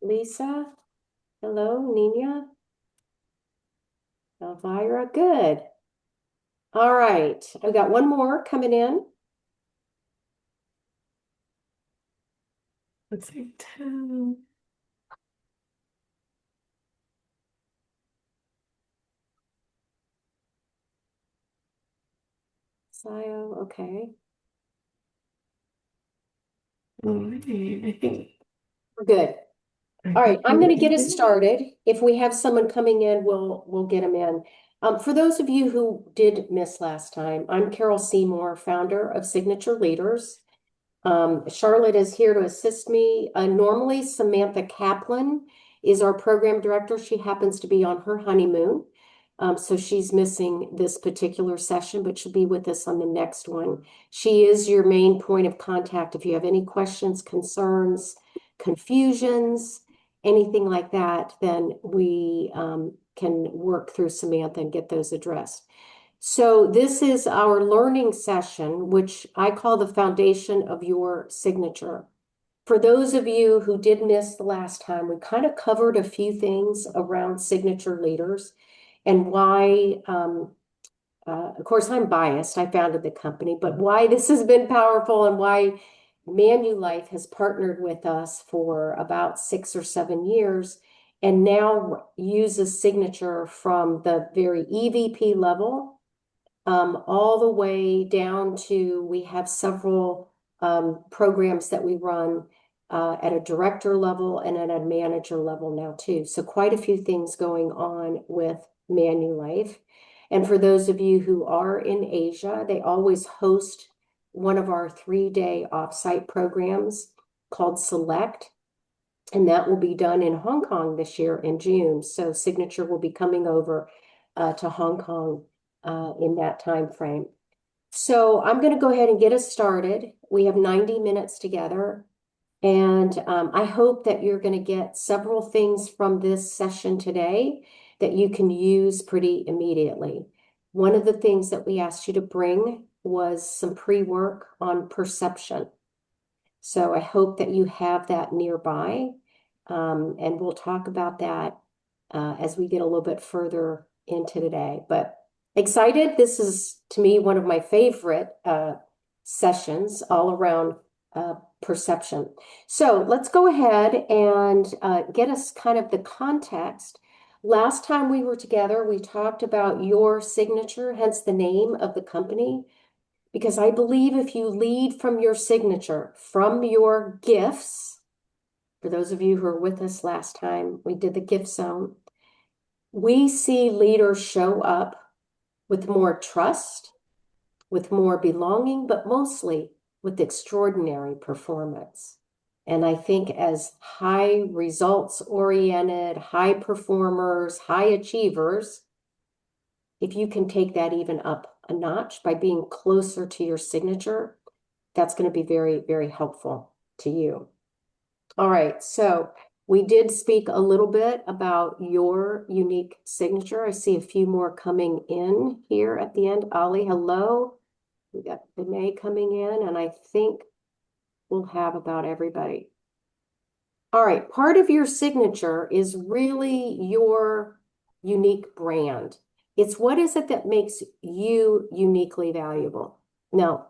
Lisa. Hello, Nina. Elvira, good. All right, I've got one more coming in. Let's see, 10. Sio, okay. I think We're good. All right, I'm going to get us started. If we have someone coming in, we'll get them in. For those of you who did miss last time, I'm Carol Seymour, founder of Signature Leaders. Charlotte is here to assist me. Normally, Samantha Kaplan is our program director. She happens to be on her honeymoon. So she's missing this particular session, but she'll be with us on the next one. She is your main point of contact. If you have any questions, concerns, confusions, anything like that, then we can work through Samantha and get those addressed. So this is our learning session, which I call the foundation of your signature. For those of you who did miss the last time, we kind of covered a few things around signature leaders and why, of course, I'm biased. I founded the company, but why this has been powerful and why Manulife has partnered with us for about 6 or 7 years and now uses signature from the very EVP level all the way down to we have several programs that we run at a director level and at a manager level now too. So quite a few things going on with Manulife. And for those of you who are in Asia, they always host one of our 3-day offsite programs called Select. And that will be done in Hong Kong this year in June. So Signature will be coming over to Hong Kong in that time frame. So I'm going to go ahead and get us started. We have 90 minutes together. And I hope that you're going to get several things from this session today that you can use pretty immediately. One of the things that we asked you to bring was some pre-work on perception. So I hope that you have that nearby. And we'll talk about that as we get a little bit further into today. But excited. This is, to me, one of my favorite sessions all around perception. So let's go ahead and get us kind of the context. Last time we were together, we talked about your signature, hence the name of the company, because I believe if you lead from your signature, from your gifts, for those of you who were with us last time, we did the gift zone, we see leaders show up with more trust, with more belonging, but mostly with extraordinary performance. And I think as high results oriented, high performers, high achievers, if you can take that even up a notch by being closer to your signature, that's going to be very, very helpful to you. All right, so we did speak a little bit about your unique signature. I see a few more coming in here at the end. Ali, hello. We got May coming in, and I think we'll have about everybody. All right, part of your signature is really your unique brand. It's what is it that makes you uniquely valuable? Now,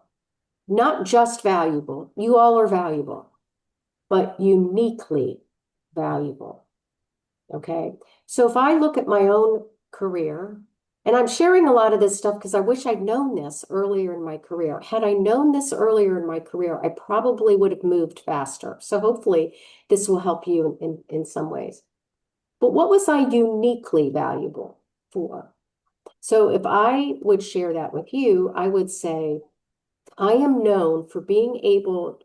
not just valuable, you all are valuable, but uniquely valuable. Okay, so if I look at my own career, and I'm sharing a lot of this stuff because I wish I'd known this earlier in my career. Had I known this earlier in my career, I probably would have moved faster. So hopefully this will help you in some ways. But what was I uniquely valuable for? So if I would share that with you, I would say, I am known for being able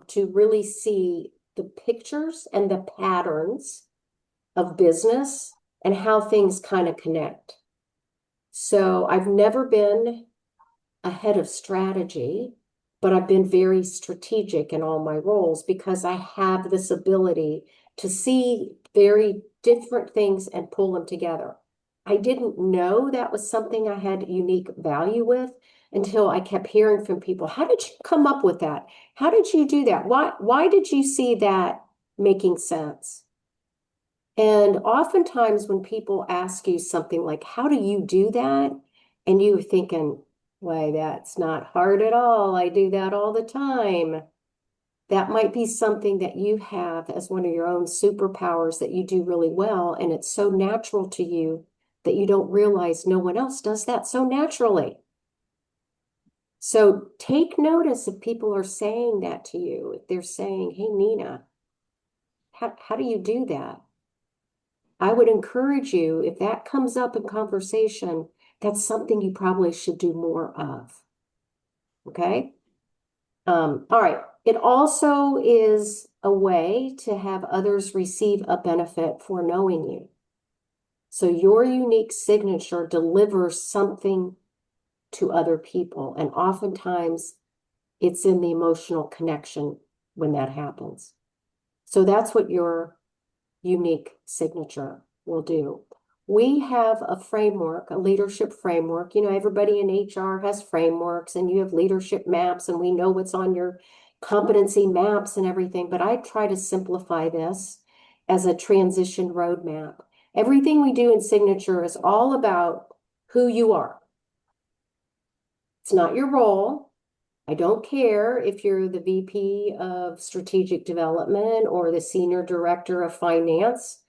to really see the pictures and the patterns of business and how things kind of connect. So I've never been a head of strategy, but I've been very strategic in all my roles because I have this ability to see very different things and pull them together. I didn't know that was something I had unique value with until I kept hearing from people, how did you come up with that? How did you do that? Why did you see that making sense? And oftentimes when people ask you something like, how do you do that? And you're thinking, why, that's not hard at all. I do that all the time. That might be something that you have as one of your own superpowers that you do really well. And it's so natural to you that you don't realize no one else does that so naturally. So take notice if people are saying that to you. If they're saying, hey, Nina, how do you do that? I would encourage you, if that comes up in conversation, that's something you probably should do more of. Okay? All right. It also is a way to have others receive a benefit for knowing you. So your unique signature delivers something to other people. And oftentimes it's in the emotional connection when that happens. So that's what your unique signature will do. We have a framework, a leadership framework. You know, everybody in HR has frameworks and you have leadership maps, and we know what's on your competency maps and everything. But I try to simplify this as a transition roadmap. Everything we do in Signature is all about who you are. It's not your role. I don't care if you're the VP of Strategic Development or the Senior Director of Finance.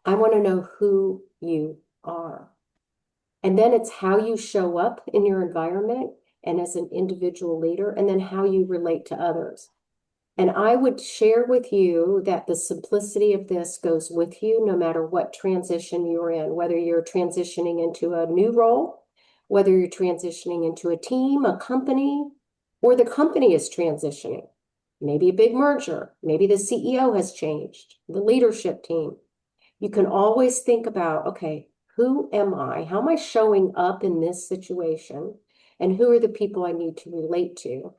I want to know who you are. And then it's how you show up in your environment and as an individual leader, and then how you relate to others. And I would share with you that the simplicity of this goes with you no matter what transition you're in, whether you're transitioning into a new role, whether you're transitioning into a team, a company, or the company is transitioning. Maybe a big merger, maybe the CEO has changed, the leadership team. You can always think about, okay, who am I? How am I showing up in this situation? And who are the people I need to relate to?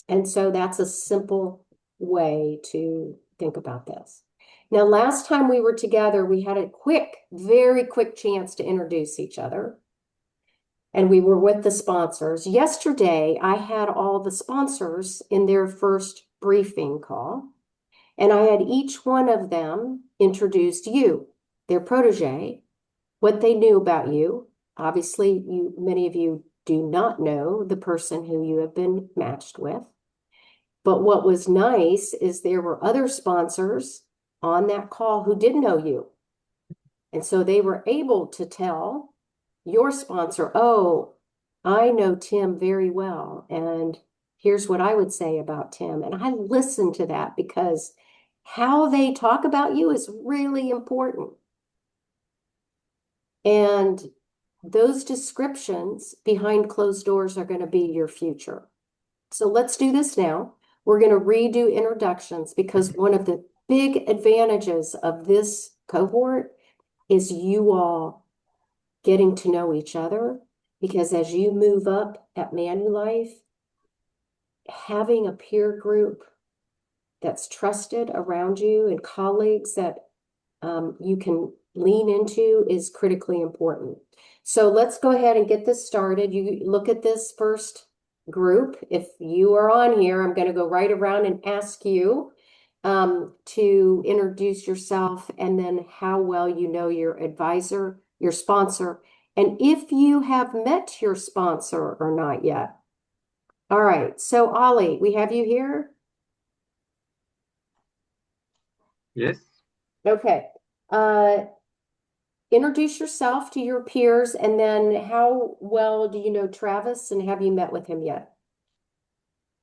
And so that's a simple way to think about this. Now, last time we were together, we had a quick, very quick chance to introduce each other. And we were with the sponsors. Yesterday, I had all the sponsors in their first briefing call. And I had each one of them introduced you, their protege, what they knew about you. Obviously, many of you do not know the person who you have been matched with. But what was nice is there were other sponsors on that call who did know you. And so they were able to tell your sponsor, oh, I know Tim very well. And here's what I would say about Tim. And I listen to that because how they talk about you is really important. And those descriptions behind closed doors are going to be your future. So let's do this now. We're going to redo introductions because one of the big advantages of this cohort is you all getting to know each other, because as you move up at Manulife, having a peer group that's trusted around you and colleagues that you can lean into is critically important. So let's go ahead and get this started. You look at this first group. If you are on here, I'm going to go right around and ask you to introduce yourself and then how well you know your advisor, your sponsor, and if you have met your sponsor or not yet. All right, so Ollie, we have you here? Yes. Okay. Introduce yourself to your peers, and then how well do you know Travis, and have you met with him yet?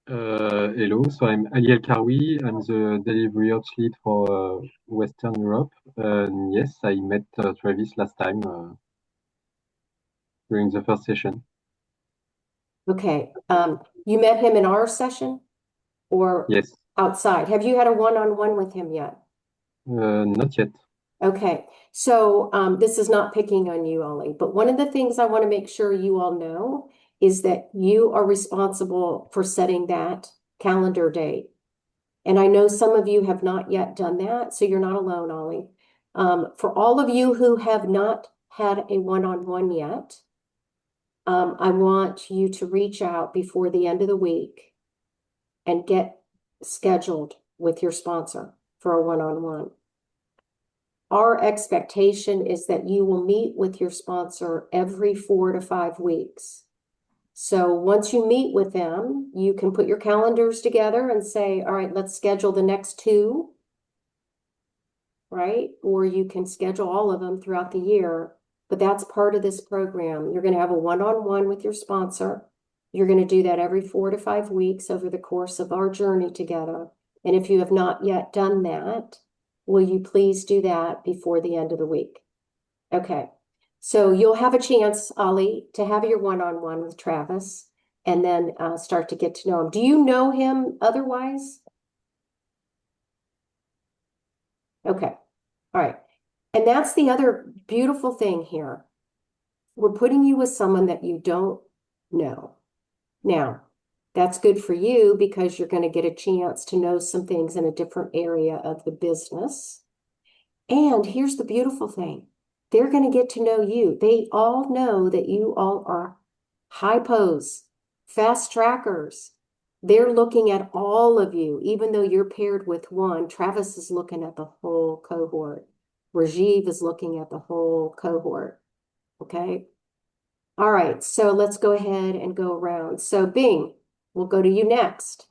Hello, so I'm Ali El-Karoui. I'm the delivery ops lead for Western Europe. Yes, I met Travis last time during the first session. Okay. You met him in our session or Yes, outside? Have you had a one-on-one with him yet? not yet. Okay. So this is not picking on you, Ollie, but one of the things I want to make sure you all know is that you are responsible for setting that calendar date. And I know some of you have not yet done that, so you're not alone, Ollie. For all of you who have not had a one-on-one yet, I want you to reach out before the end of the week and get scheduled with your sponsor for a one-on-one. our expectation is that you will meet with your sponsor every 4 to 5 weeks. So once you meet with them, you can put your calendars together and say, all right, let's schedule the next 2, right? Or you can schedule all of them throughout the year, but that's part of this program. You're going to have a one-on-one with your sponsor. You're going to do that every 4 to 5 weeks over the course of our journey together. And if you have not yet done that, will you please do that before the end of the week? Okay. So you'll have a chance, Ali, to have your one-on-one with Travis and then start to get to know him. Do you know him otherwise? Okay. All right. And that's the other beautiful thing here. We're putting you with someone that you don't know. Now, that's good for you because you're going to get a chance to know some things in a different area of the business. And here's the beautiful thing. They're going to get to know you. They all know that you all are high pose, fast trackers. They're looking at all of you, even though you're paired with one. Travis is looking at the whole cohort. Rajiv is looking at the whole cohort. Okay. All right. So let's go ahead and go around. So Bing, we'll go to you next.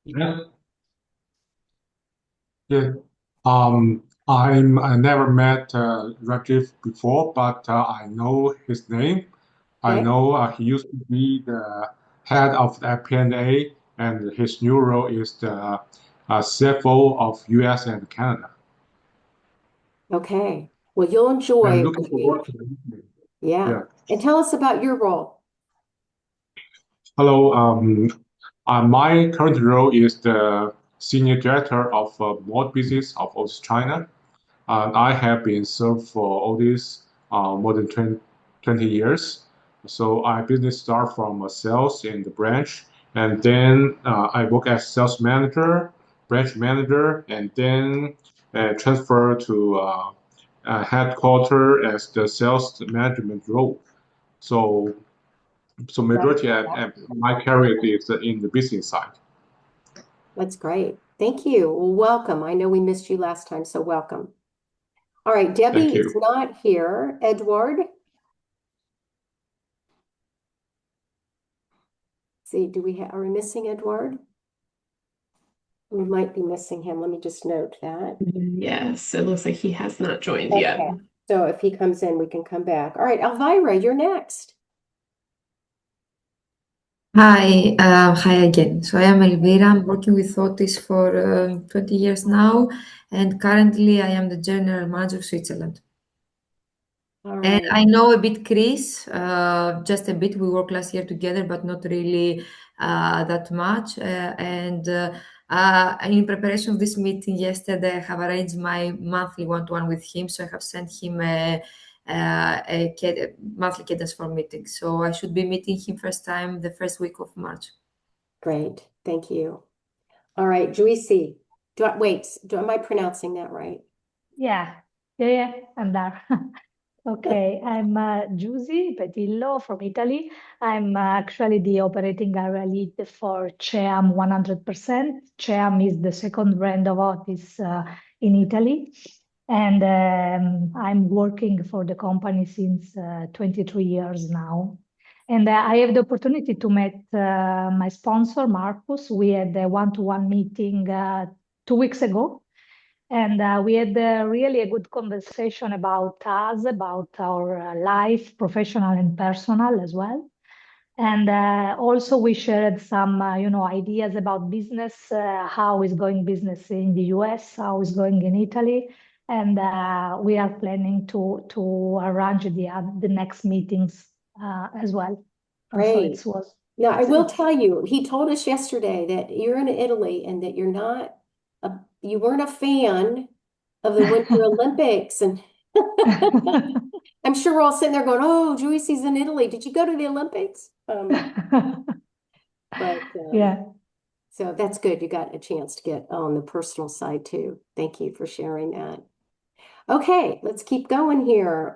Yeah. Yeah. I never met Rajiv before, but I know his name. I Okay. know he used to be the head of the FP&A, and his new role is the CFO of US and Canada. Okay. Well, you'll I'm enjoy looking Rajiv. forward to it. Yeah. Yeah. And tell us about your role. Hello. My current role is the Senior Director of Mode Business of Otis China. I have been served for Otis more than 20 years. So I business start from sales in the branch, and then I work as sales manager, branch manager, and then transfer to headquarter as the sales management role. So, so majority of my career is in the business side. That's great. Thank you. Well, welcome. I know we missed you last time, so welcome. All right, Debbie Thank is you. not here. Edward, see, are we missing Edward? We might be missing him. Let me just note that. Yes, it looks like he has not joined yet. Okay. So if he comes in, we can come back. All right, Elvira, you're next. Hi again. So I am Elvira. I'm working with Otis for 20 years now, and currently I am the general manager of Switzerland. All And right. I know a bit Chris, just a bit. We worked last year together, but not really that much. In preparation of this meeting yesterday, I have arranged my monthly one-to-one with him. So I have sent him a monthly cadence for meetings. So I should be meeting him first time the first week of March. Great. Thank you. All right, Juicy. Am I pronouncing that right? Yeah, I'm there. Okay, I'm Giusy Petillo from Italy. I'm actually the operating area lead for CEAM 100%. CEAM is the second brand of Otis in Italy. And I'm working for the company since 23 years now. And I have the opportunity to meet my sponsor, Marcus. We had a one-to-one meeting 2 weeks ago. And we had really a good conversation about us, about our life, professional and personal as well. And also we shared some, ideas about business, how is going business in the US, how is going in Italy. And we are planning to arrange the next meetings as well. And so Great. Now, I will tell you, he told us yesterday that you're in Italy and that you weren't a fan of the Winter Olympics. And I'm sure we're all sitting there going, oh, Joycey's in Italy. Did you go to the Olympics? Yeah. So that's good. You got a chance to get on the personal side too. Thank you for sharing that. Okay, let's keep going here.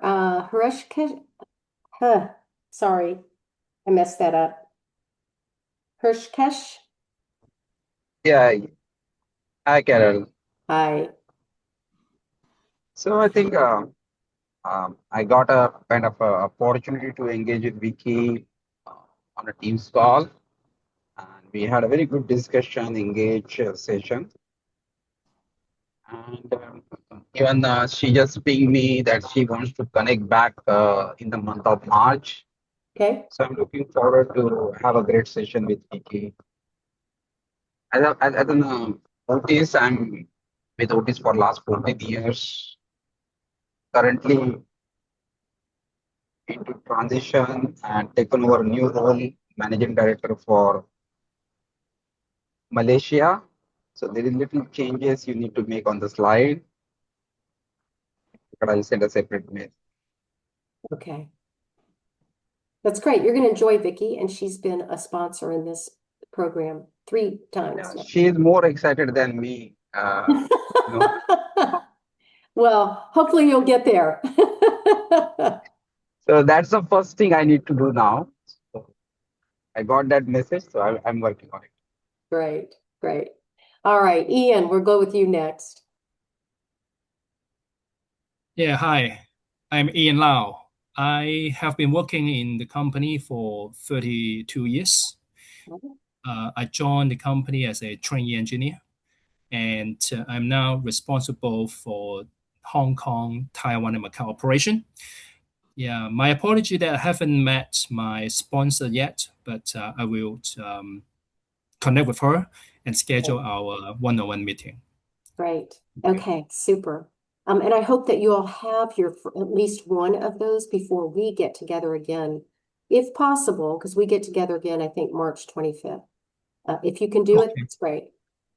Sorry, I messed that up. Hirschkesh, Yeah, I get it. hi. So I think I got a kind of a opportunity to engage with Vicky on a Teams call, and we had a very good discussion, engage session. And even she just pinged me that she wants to connect back in the month of March. Okay, So I'm looking forward to have a great session with Vicky. As an Otis, I'm with Otis for last 14 years. Currently into transition and taken over a new role, managing director for Malaysia. So there is little changes you need to make on the slide, but I'll send a separate mail. okay. That's great. You're going to enjoy Vicky, and she's been a sponsor in this program 3 times She is more excited than me. now. Well, hopefully you'll get there. So that's the first thing I need to do now. So I got that message, so I'm working on it. Great, great. All right, Ian, we'll go with you next. Yeah, hi. I'm Ian Lau. I have been working in the company for 32 years. I joined the company as a trainee engineer, and I'm now responsible for Hong Kong, Taiwan, and Macau operation. Yeah, my apology that I haven't met my sponsor yet, but I will connect with her and schedule our one-on-one meeting. Great. Okay, super. And I hope that you all have at least one of those before we get together again, if possible, because we get together again, I think, March 25th. If you can do it, Okay. that's great.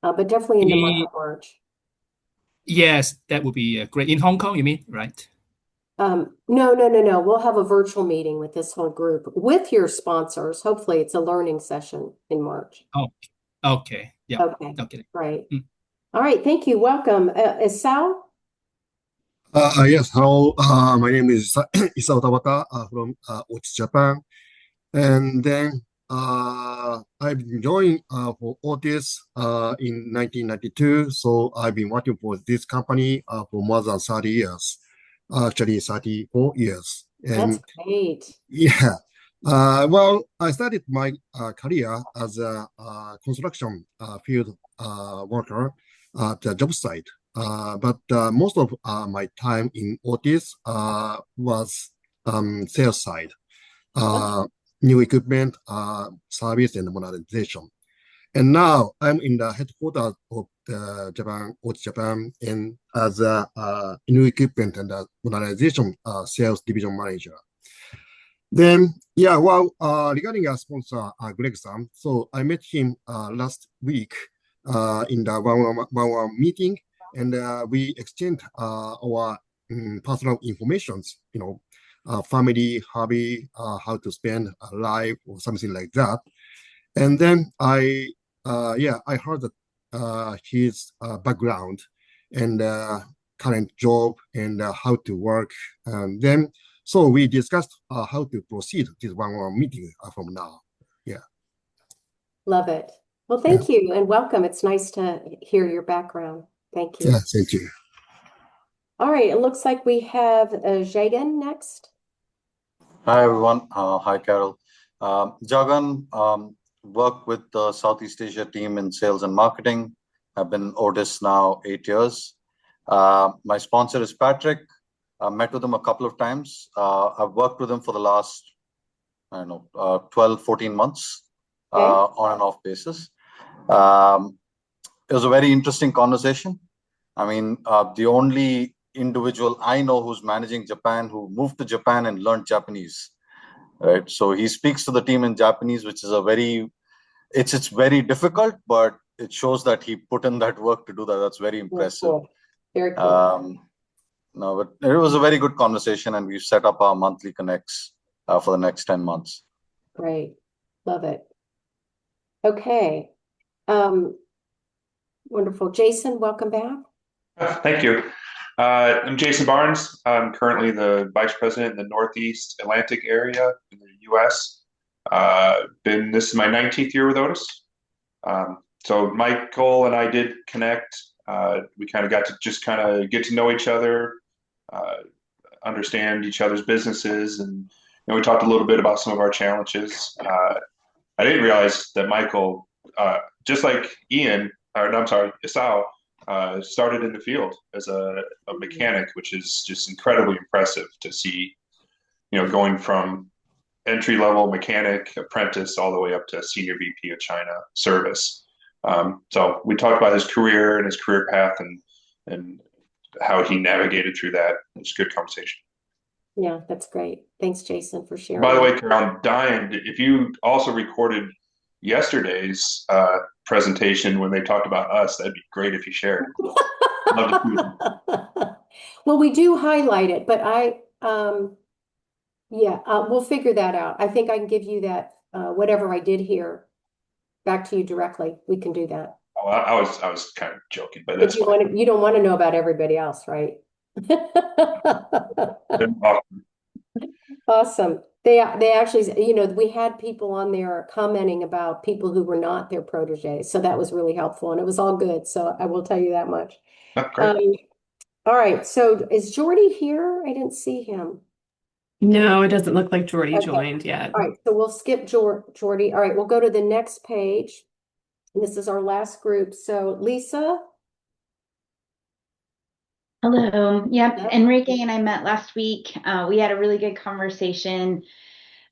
But definitely in the month of March. Yes, that would be great. In Hong Kong, you mean, right? No. We'll have a virtual meeting with this whole group with your sponsors. Hopefully, it's a learning session in March. Oh, okay. Yeah. Okay, Okay. great. All right, thank you. Welcome. Is Sal? Yes, hello. My name is Isao Tabata from Otis, Japan. And then I've been joined for Otis in 1992. So I've been working for this company for more than 30 years, actually 34 years. That's And great. yeah, well, I started my career as a construction field worker at the job site. But most of my time in Otis was sales side, new equipment, service, and modernization. And now I'm in the headquarters of Japan, Otis Japan, and as a new equipment and modernization sales division manager. Then, yeah, well, regarding our sponsor, Greg Sam, so I met him last week in the one-on-one meeting, and we exchanged our personal informations, family, hobby, how to spend a life or something like that. And then I heard that his background and current job and how to work. And then, so we discussed how to proceed this one-on-one meeting from now. Yeah. Love it. Well, thank you and welcome. It's nice to hear your background. Thank you. Yeah, thank you. All right, it looks like we have Jagan next. Hi, everyone. Hi, Carol. Jagan worked with the Southeast Asia team in sales and marketing. I've been Otis now 8 years. My sponsor is Patrick. I met with him a couple of times. I've worked with him for the last, 12, 14 months on and off basis. It was a very interesting conversation. I mean, the only individual I know who's managing Japan, who moved to Japan and learned Japanese, right? So he speaks to the team in Japanese, which is it's very difficult, but it shows that he put in that work to do that. That's very impressive. Cool. Very cool. No, but it was a very good conversation, and we've set up our monthly connects for the next 10 months. Great. Love it. Okay. Wonderful. Jason, welcome back. Thank you. I'm Jason Barnes. I'm currently the Vice President in the Northeast Atlantic area in the U.S. This is my 19th year with Otis. So Michael and I did connect. We kind of got to just kind of get to know each other understand each other's businesses, and we talked a little bit about some of our challenges. I didn't realize that Michael, just like Ian, or no, I'm sorry, Isao, started in the field as a mechanic, which is just incredibly impressive to see, going from entry level mechanic apprentice all the way up to senior VP of China service. So we talked about his career and his career path and how he navigated through that. It was a good conversation. Yeah, that's great. Thanks, Jason, for sharing. By the way, Carol, I'm dying. If you also recorded yesterday's presentation when they talked about us, that'd be great if you shared. Well, we do highlight it, but we'll figure that out. I think I can give you that, whatever I did here, back to you directly. We can do that. Oh, I was kind of joking, but that's fine. You don't want to know about everybody else, right? Awesome. They actually, we had people on there commenting about people who were not their proteges. So that was really helpful and it was all good. So I will tell you that much. Great. All right. So is Jordy here? I didn't see him. No, it doesn't look like Jordy joined yet. All right. So we'll skip Jordy. All right. We'll go to the next page. This is our last group. So Lisa. Hello. Yep. Enrique and I met last week. We had a really good conversation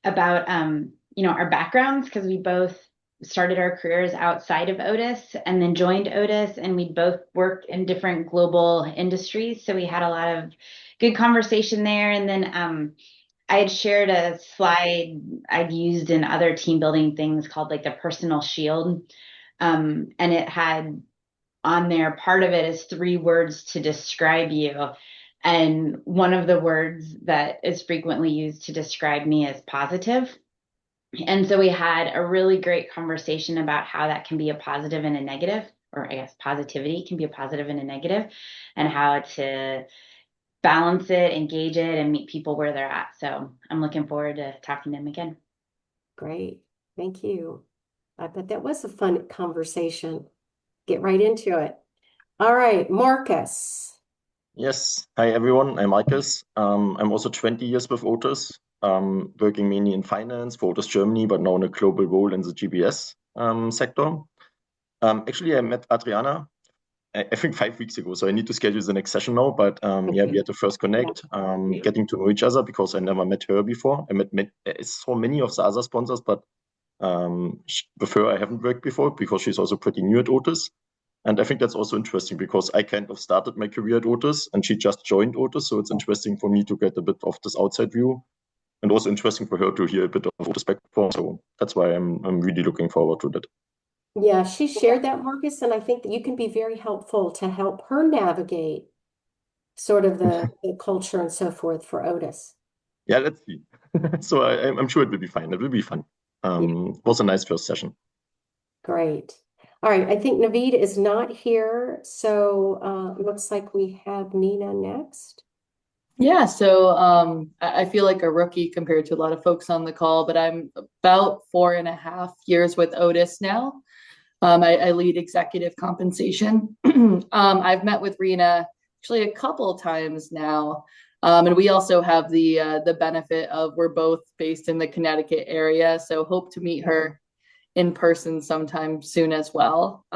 about, our backgrounds, because we both started our careers outside of Otis and then joined Otis, and we both worked in different global industries. So we had a lot of good conversation there. And then I had shared a slide I'd used in other team building things called like the personal shield. And it had on there, part of it is 3 words to describe you. And one of the words that is frequently used to describe me is positive. And so we had a really great conversation about how that can be a positive and a negative, or I guess positivity can be a positive and a negative, and how to balance it, engage it, and meet people where they're at. So I'm looking forward to talking to them again. Great. Thank you. I bet that was a fun conversation. Get right into it. All right, Marcus. Yes. Hi, everyone. I'm Marcus. I'm also 20 years with Otis, working mainly in finance for Otis Germany, but now in a global role in the GBS sector. Actually, I met Adriana, I think 5 weeks ago, so I need to schedule the next session now. But we had to first connect, getting to know each other, because I never met her before. I saw many of the other sponsors, but with her I haven't worked before, because she's also pretty new at Otis. And I think that's also interesting, because I kind of started my career at Otis and she just joined Otis. So it's interesting for me to get a bit of this outside view, and also interesting for her to hear a bit of Otis background. So that's why I'm really looking forward to that. Yeah, she shared that, Marcus, and I think that you can be very helpful to help her navigate sort of the culture and so forth for Otis. Yeah, let's see. So I'm sure it will be fine. It will be fun. It was a nice first session. Great. All right, I think Naveed is not here, so looks like we have Nina next. Yeah, so I feel like a rookie compared to a lot of folks on the call, but I'm about 4.5 years with Otis now. I lead executive compensation. I've met with Rena actually a couple of times now, and we also have the benefit of we're both based in the Connecticut area, so hope to meet her in person sometime soon as well.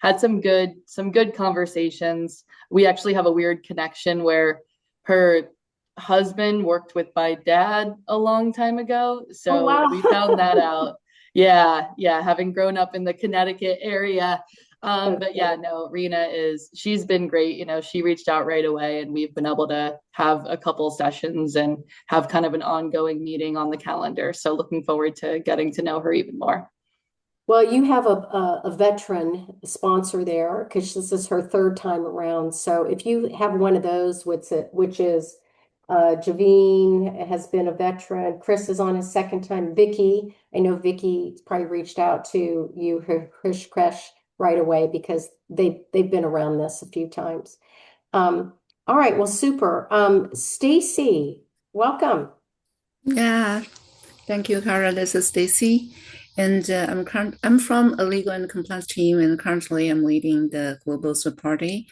Had some good conversations. We actually have a weird connection where her husband worked with my dad a long time ago. So we found that out. Yeah, having grown up in the Connecticut area. But yeah, no, Rena she's been great. She reached out right away, and we've been able to have a couple sessions and have kind of an ongoing meeting on the calendar. So looking forward to getting to know her even more. Well, you have a veteran sponsor there, because this is her 3rd time around. So if you have one of those, which is Javine has been a veteran, Chris is on his 2nd time, Vicky, I know Vicky probably reached out to you, Krish Kresh, right away, because they've been around this a few times. All right, well, super. Stacy, welcome. Yeah, thank you, Kara. This is Stacy, and I'm from a legal and compliance team, and currently I'm leading the global support party.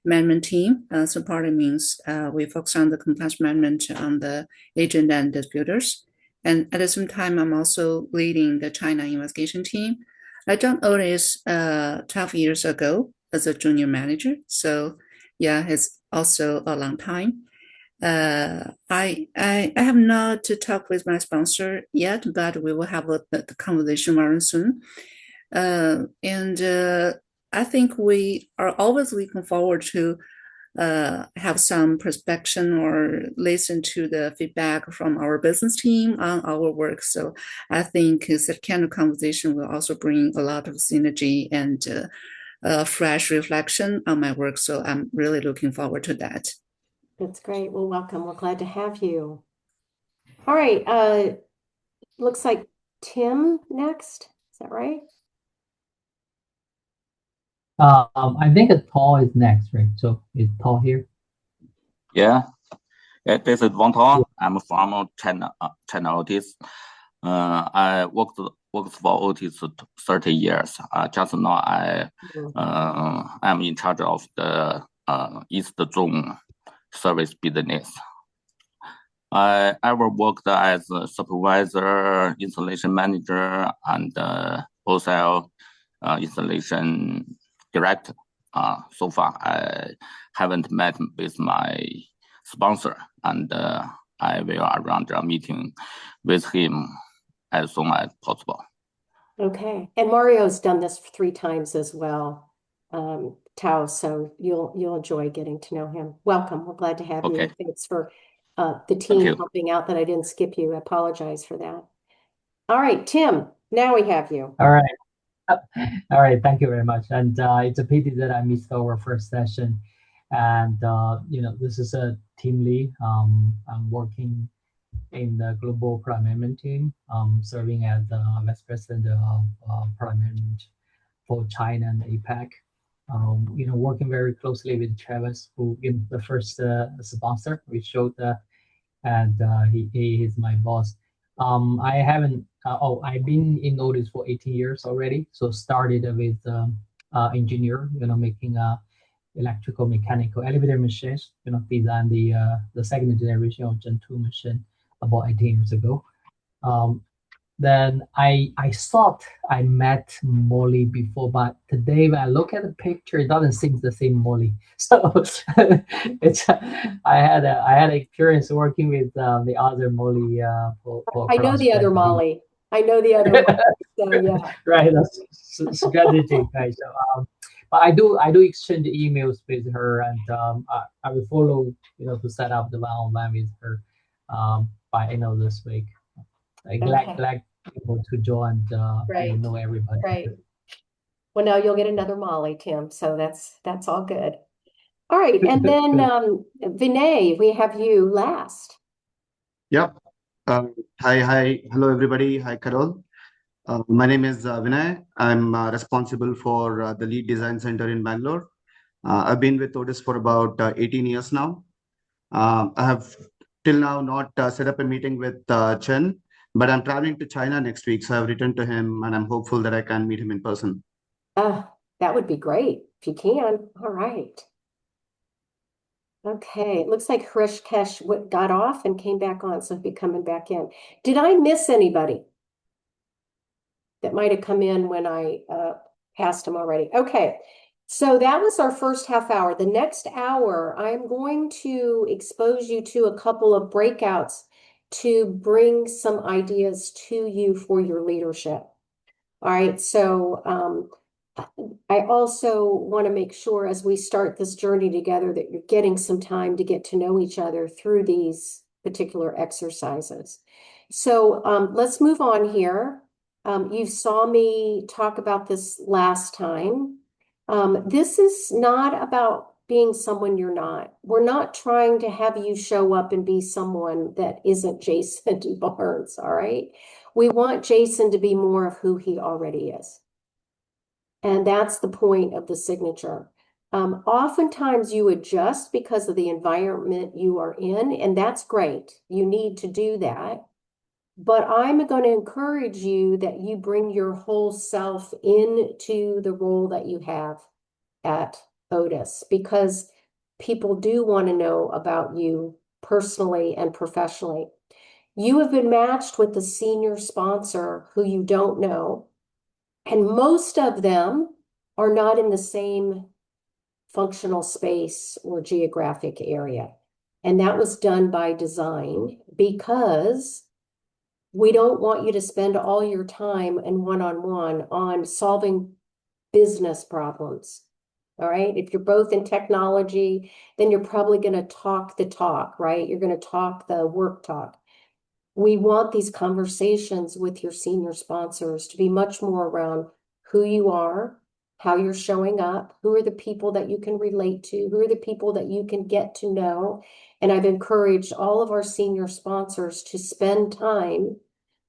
management team. So partly means we focus on the compliance management on the agent and distributors. And at the same time, I'm also leading the China investigation team. I joined Otis 12 years ago as a junior manager. So yeah, it's also a long time. I have not talked with my sponsor yet, but we will have the conversation very soon. I think we are always looking forward to have some perspection or listen to the feedback from our business team on our work. So I think that kind of conversation will also bring a lot of synergy and fresh reflection on my work. So I'm really looking forward to that. That's great. Well, welcome. We're glad to have you. All right. Looks like Tim next. Is that right? I think Paul is next, right? So is Paul here? Yeah, this is Wang Tao. I'm from China, Otis. I worked for Otis 30 years. Just now I'm in charge of the East Zone service business. I ever worked as a supervisor, installation manager, and wholesale installation director. So far, I haven't met with my sponsor, and I will arrange a meeting with him as soon as possible. Okay. And Mario's done this 3 times as well, Tao, so you'll enjoy getting to know him. Welcome. We're glad to have you. Thanks for the team helping out that I didn't skip you. I apologize for that. All right, Tim, now we have you. All right. All right. Thank you very much. And it's a pity that I missed our first session. And, this is a team lead. I'm working in the global product management team, serving as the vice president of product management for China and APAC. Working very closely with Travis, who is the first sponsor we showed, and he is my boss. I've been in Otis for 18 years already. So started with engineer, making electrical, mechanical elevator machines, design the second generation of Gen 2 machine about 18 years ago. Then I thought I met Molly before, but today when I look at the picture, it doesn't seem the same Molly. So I had an experience working with the other Molly for I know the other Molly. I know the other Molly. So yeah. Right, that's strategic, right? So but I do exchange emails with her, and I will follow to set up the one-on-one with her by end of this week. Glad people to join and know everybody. Right. Well, now you'll get another Molly, Tim. So that's all good. All right, and then Vinay, we have you last. Yep. Hello everybody. Hi, Carol. My name is Vinay. I'm responsible for the lead design center in Bangalore. I've been with Otis for about 18 years now. I have till now not set up a meeting with Chen, but I'm traveling to China next week, so I've written to him and I'm hopeful that I can meet him in person. That would be great if you can. All right. Okay, it looks like Hrishikesh got off and came back on, so he'll be coming back in. Did I miss anybody that might have come in when I passed him already? Okay, so that was our first half hour. The next hour, I'm going to expose you to a couple of breakouts to bring some ideas to you for your leadership. All right, so I also want to make sure as we start this journey together that you're getting some time to get to know each other through these particular exercises. So let's move on here. You saw me talk about this last time. This is not about being someone you're not. We're not trying to have you show up and be someone that isn't Jason Barnes, all right? We want Jason to be more of who he already is. And that's the point of the signature. Oftentimes you adjust because of the environment you are in, and that's great. You need to do that. But I'm going to encourage you that you bring your whole self into the role that you have at Otis because people do want to know about you personally and professionally. You have been matched with the senior sponsor who you don't know, and most of them are not in the same functional space or geographic area. And that was done by design because we don't want you to spend all your time and one-on-one on solving business problems. All right. If you're both in technology, then you're probably going to talk the talk, right? You're going to talk the work talk. We want these conversations with your senior sponsors to be much more around who you are, how you're showing up, who are the people that you can relate to, who are the people that you can get to know. And I've encouraged all of our senior sponsors to spend time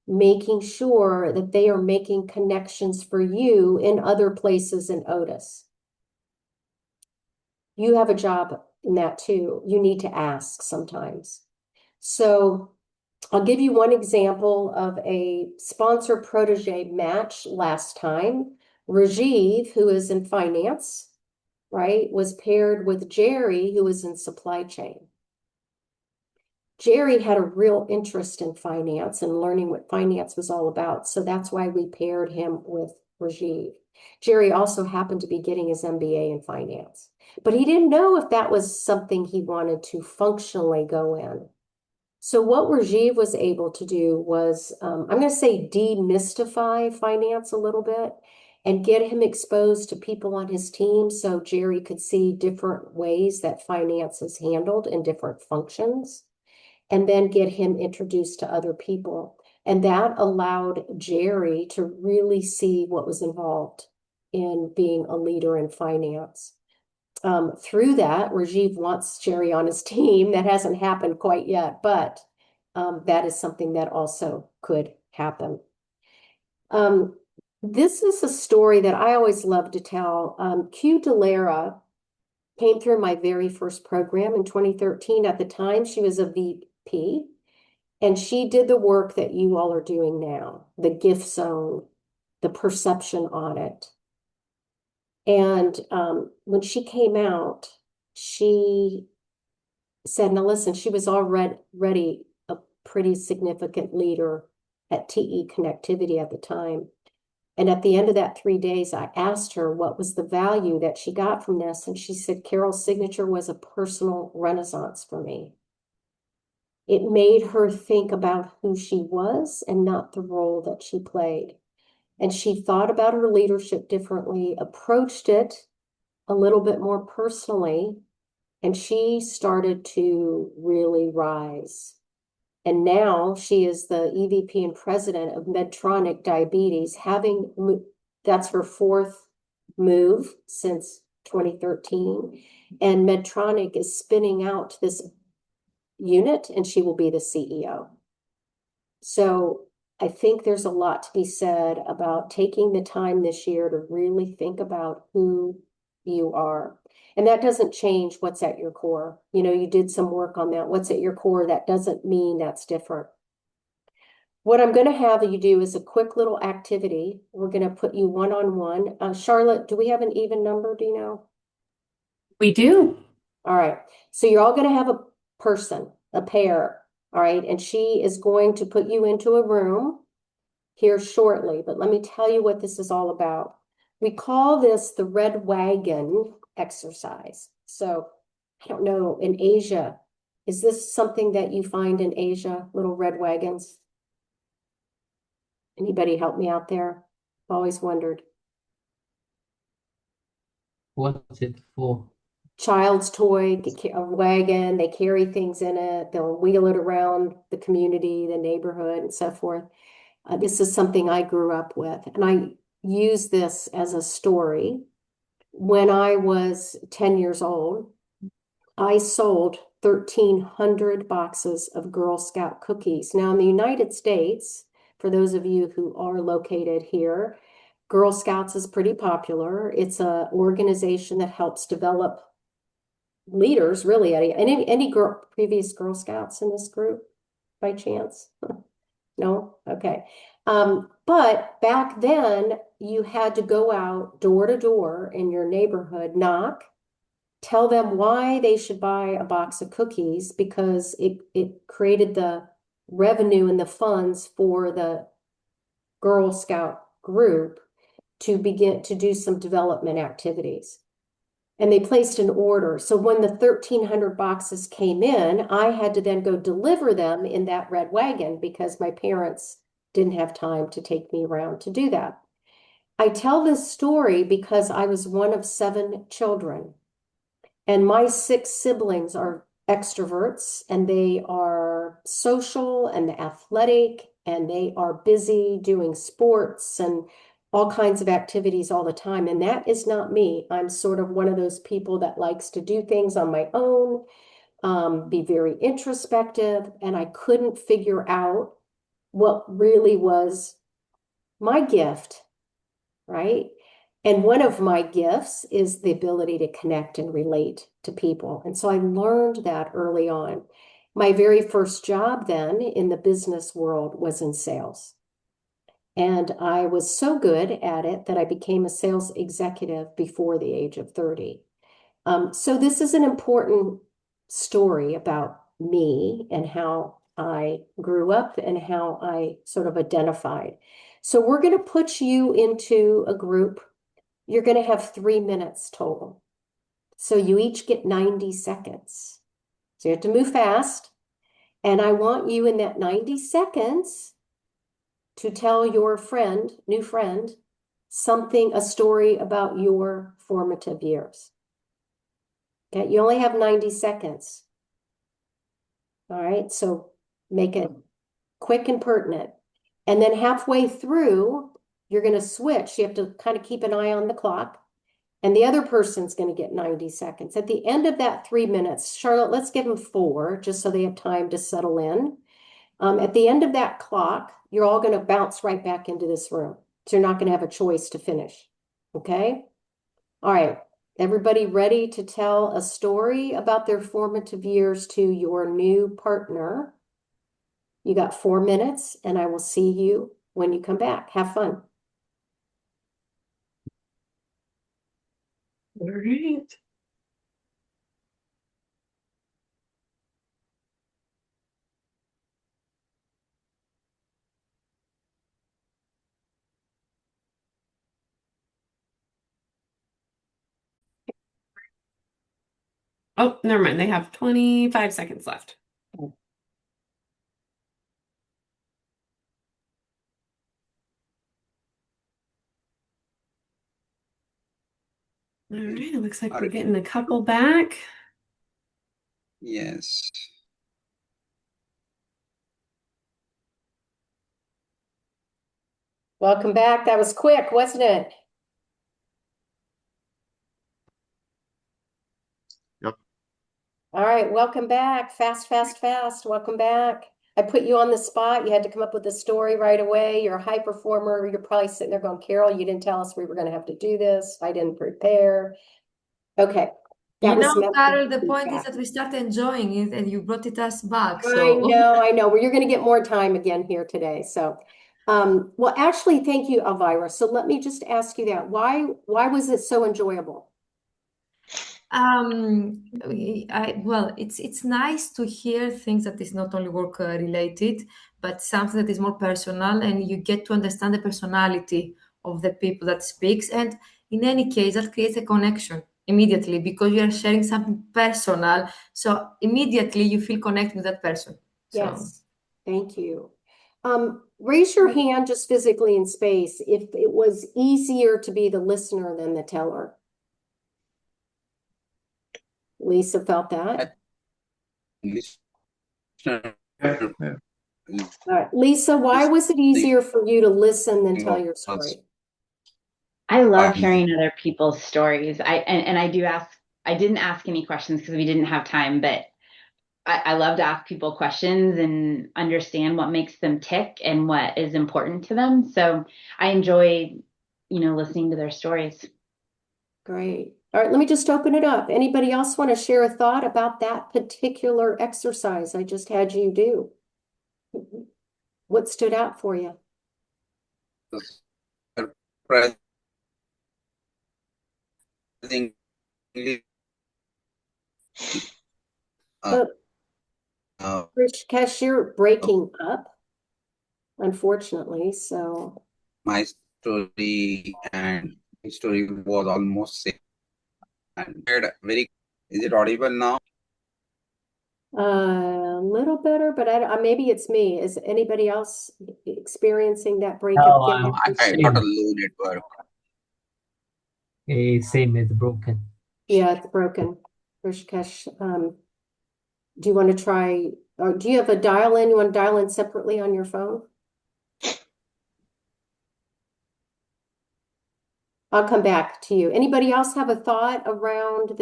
making sure that they are making connections for you in other places in Otis. You have a job in that too. You need to ask sometimes. So I'll give you one example of a sponsor protege match last time. Rajiv, who is in finance, right, was paired with Jerry, who is in supply chain. Jerry had a real interest in finance and learning what finance was all about. So that's why we paired him with Rajiv. Jerry also happened to be getting his MBA in finance, but he didn't know if that was something he wanted to functionally go in. So what Rajiv was able to do was, I'm going to say demystify finance a little bit and get him exposed to people on his team so Jerry could see different ways that finance is handled in different functions, and then get him introduced to other people. And that allowed Jerry to really see what was involved in being a leader in finance. Through that, Rajiv wants Jerry on his team. That hasn't happened quite yet, but that is something that also could happen. This is a story that I always love to tell. Q Delara came through my very first program in 2013. At the time, she was a VP, and she did the work that you all are doing now, the gift zone, the perception audit. And when she came out, she said, now listen, she was already a pretty significant leader at TE Connectivity at the time. And at the end of that 3 days, I asked her what was the value that she got from this. And she said, Carol's signature was a personal renaissance for me. It made her think about who she was and not the role that she played. And she thought about her leadership differently, approached it a little bit more personally, and she started to really rise. And now she is the EVP and president of Medtronic Diabetes, that's her fourth move since 2013. And Medtronic is spinning out this unit, and she will be the CEO. So I think there's a lot to be said about taking the time this year to really think about who you are. And that doesn't change what's at your core. You know, you did some work on that. What's at your core, that doesn't mean that's different. What I'm going to have you do is a quick little activity. We're going to put you one-on-one. Charlotte, do we have an even number? Do you know? We do. All right. So you're all going to have a person, a pair. All right. And she is going to put you into a room here shortly. But let me tell you what this is all about. We call this the red wagon exercise. So I don't know, in Asia, is this something that you find in Asia, little red wagons? Anybody help me out there? I've always wondered. What's it for? Child's toy, a wagon, they carry things in it, they'll wheel it around the community, the neighborhood, and so forth. This is something I grew up with, and I use this as a story. When I was 10 years old, I sold 1,300 boxes of Girl Scout cookies. Now, in the United States, for those of you who are located here, Girl Scouts is pretty popular. It's an organization that helps develop leaders, really. Any previous Girl Scouts in this group by chance? No? Okay. But back then you had to go out door to door in your neighborhood, knock, tell them why they should buy a box of cookies because it created the revenue and the funds for the Girl Scout group to begin to do some development activities. And they placed an order. So when the 1,300 boxes came in, I had to then go deliver them in that red wagon because my parents didn't have time to take me around to do that. I tell this story because I was one of 7 children, and my 6 siblings are extroverts, and they are social and athletic, and they are busy doing sports and all kinds of activities all the time. And that is not me. I'm sort of one of those people that likes to do things on my own, be very introspective, and I couldn't figure out what really was my gift, right? And one of my gifts is the ability to connect and relate to people. And so I learned that early on. My very first job then in the business world was in sales. And I was so good at it that I became a sales executive before the age of 30. So this is an important story about me and how I grew up and how I sort of identified. So we're going to put you into a group. You're going to have 3 minutes total. So you each get 90 seconds. So you have to move fast. And I want you in that 90 seconds to tell your friend, new friend, something, a story about your formative years. Okay, you only have 90 seconds. All right, so make it quick and pertinent. And then halfway through, you're going to switch. You have to kind of keep an eye on the clock. And the other person's going to get 90 seconds. At the end of that 3 minutes, Charlotte, let's give them 4, just so they have time to settle in. At the end of that clock, you're all going to bounce right back into this room. So you're not going to have a choice to finish. Okay? All right. Everybody ready to tell a story about their formative years to your new partner? You got 4 minutes, and I will see you when you come back. Have fun. All right. Oh, never mind. They have 25 seconds left. All right, it looks like we're getting a couple back. Yes. Welcome back. That was quick, wasn't it? Yep. All right, welcome back. Fast, fast, fast. Welcome back. I put you on the spot. You had to come up with a story right away. You're a high performer. You're probably sitting there going, Carol, you didn't tell us we were going to have to do this. I didn't prepare. Okay. That was meant Carol, to the be point is fast. that we started enjoying it and you brought it us back. I So know. Well, you're going to get more time again here today. So, well, actually, thank you, Elvira. So let me just ask you that. Why was it so enjoyable? well, it's nice to hear things that is not only work related, but something that is more personal, and you get to understand the personality of the people that speaks. And in any case, that creates a connection immediately because you are sharing something personal. So immediately you feel connected with that person. So Yes, thank you. Raise your hand just physically in space if it was easier to be the listener than the teller. Lisa felt that. All right. Lisa, why was it easier for you to listen than tell your story? I love hearing other people's stories. I do ask, I didn't ask any questions because we didn't have time, but I love to ask people questions and understand what makes them tick and what is important to them. So I enjoy, listening to their stories. Great. All right, let me just open it up. Anybody else want to share a thought about that particular exercise I just had you do? What stood out for you? Surprisingly, Uh, uh, Rishikesh, you're breaking up, unfortunately, so. my story and his story was almost same. And very, is it audible now? A little better, but maybe it's me. Is anybody else experiencing that break No, again? I got a low network. same is broken. Yeah, it's broken. Rishikesh, do you want to try, or do you have a dial in? You want to dial in separately on your phone? I'll come back to you. Anybody else have a thought around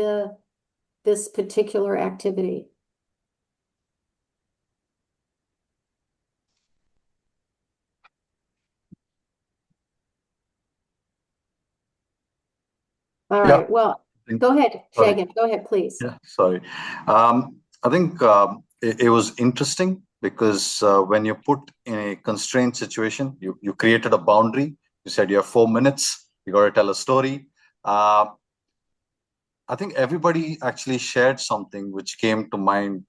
this particular activity? All Yeah. right, well, go ahead, Sorry. Shagan, go ahead, please. Yeah, sorry. I think it was interesting because when you put in a constrained situation, you created a boundary. You said you have 4 minutes. You got to tell a story. I think everybody actually shared something which came to mind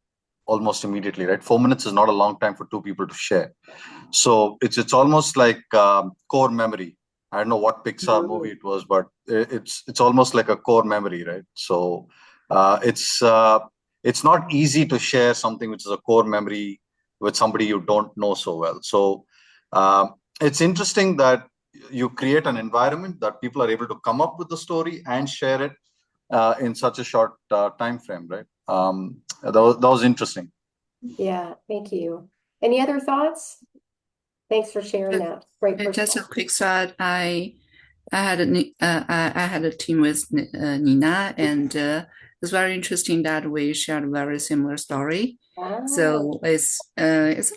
almost immediately, right? 4 minutes is not a long time for two people to share. So it's almost like core memory. I don't know what Pixar movie it was, but it's almost like a core memory, right? So it's not easy to share something which is a core memory with somebody you don't know so well. So it's interesting that you create an environment that people are able to come up with the story and share it in such a short time frame, right? That was interesting. Yeah, thank you. Any other thoughts? Thanks for sharing that. Great Just a perspective. quick thought. I had a team with Nina, and it's very interesting that we shared a very similar story. So it's